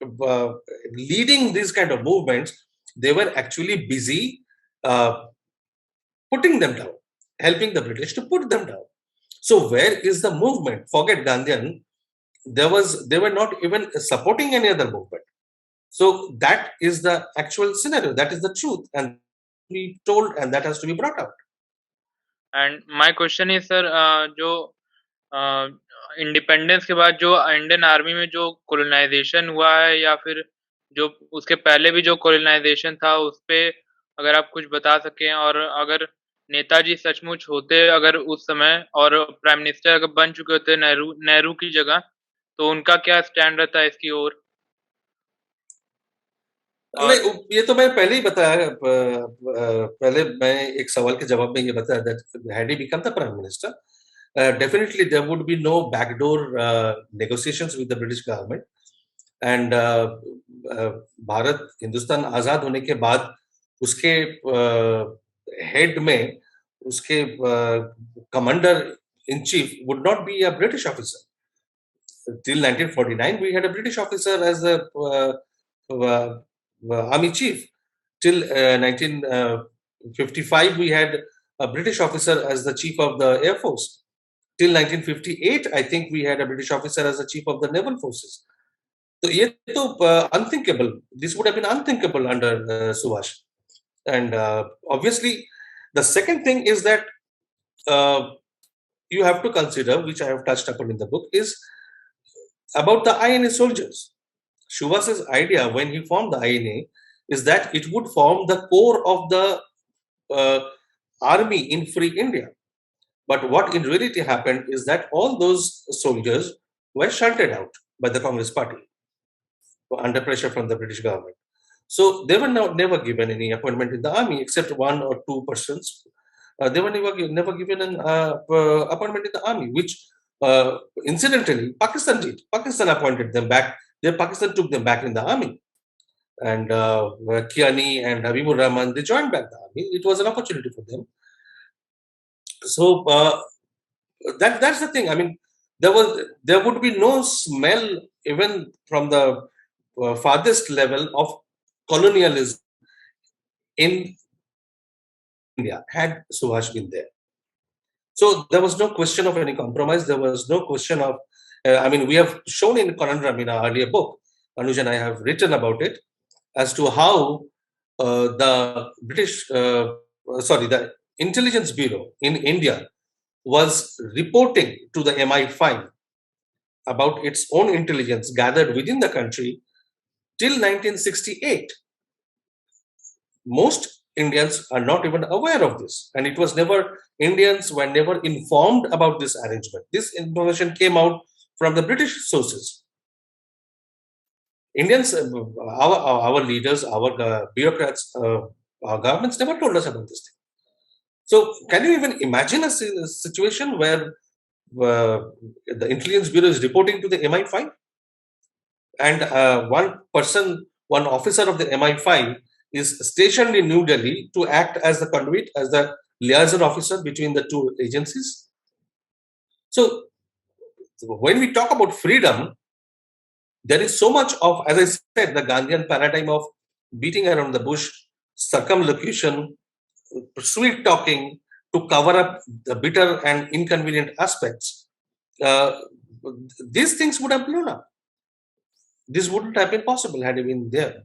leading these kind of movements, they were actually busy putting them down, helping the British to put them down. So where is the movement? Forget Gandhian. they were not even supporting any other movement. So that is the actual scenario. That is the truth, and be told, and that has to be brought out. And my question is, sir, जो independence के बाद जो Indian army में जो colonisation हुआ है, या फिर जो उसके पहले भी जो कोलोनाइजेशन था, उस पे अगर आप कुछ बता सकें, और अगर नेताजी सचमुच होते अगर उस समय, और प्राइम मिनिस्टर अगर बन चुके होते नेहरू की जगह, तो उनका क्या स्टैंड रहता है इसकी ओर? नहीं, ये तो मैं पहले ही बताया, पहले मैं एक सवाल के जवाब में ये बताया that had he become the prime minister, definitely there would be no backdoor negotiations with the British government, and Bharat Hindustan आजाद होने के बाद उसके हेड में उसके commander in chief would not be a British officer. Till 1949 we had a British officer as the army chief. Till 1955 we had a British officer as the chief of the air force. Till 1958 I think we had a British officer as the chief of the naval forces. So ये तो unthinkable. This would have been unthinkable under Subhash. And obviously the second thing is that you have to consider, which I have touched upon in the book, is about the INA soldiers. Subhash's idea when he formed the INA is that it would form the core of the army in free India. But what in reality happened is that all those soldiers were shunted out by the Congress Party under pressure from the British government. So they were never given any appointment in the army except 1 or 2 persons. They were never given an appointment in the army, which incidentally Pakistan did. Pakistan appointed them back. Pakistan took them back in the army. And Kiani and Habibur Rahman, they joined back the army. It was an opportunity for them. So that's the thing. I mean, there would be no smell even from the farthest level of colonialism in India had Subhash been there. So there was no question of any compromise. There was no question of, I mean, we have shown in Conundrum in our earlier book, Anuj and I have written about it, as to how the Intelligence Bureau in India was reporting to the MI5 about its own intelligence gathered within the country till 1968. Most Indians are not even aware of this, and it was never, Indians were never informed about this arrangement. This information came out from the British sources. Indians, our leaders, our bureaucrats, our governments never told us about this thing. So can you even imagine a situation where the Intelligence Bureau is reporting to the MI5, and one officer of the MI5 is stationed in New Delhi to act as the conduit, as the liaison officer between the two agencies? So when we talk about freedom, there is so much of, as I said, the Gandhian paradigm of beating around the bush, circumlocution, sweet talking to cover up the bitter and inconvenient aspects. These things would have blown up. This wouldn't have been possible had he been there.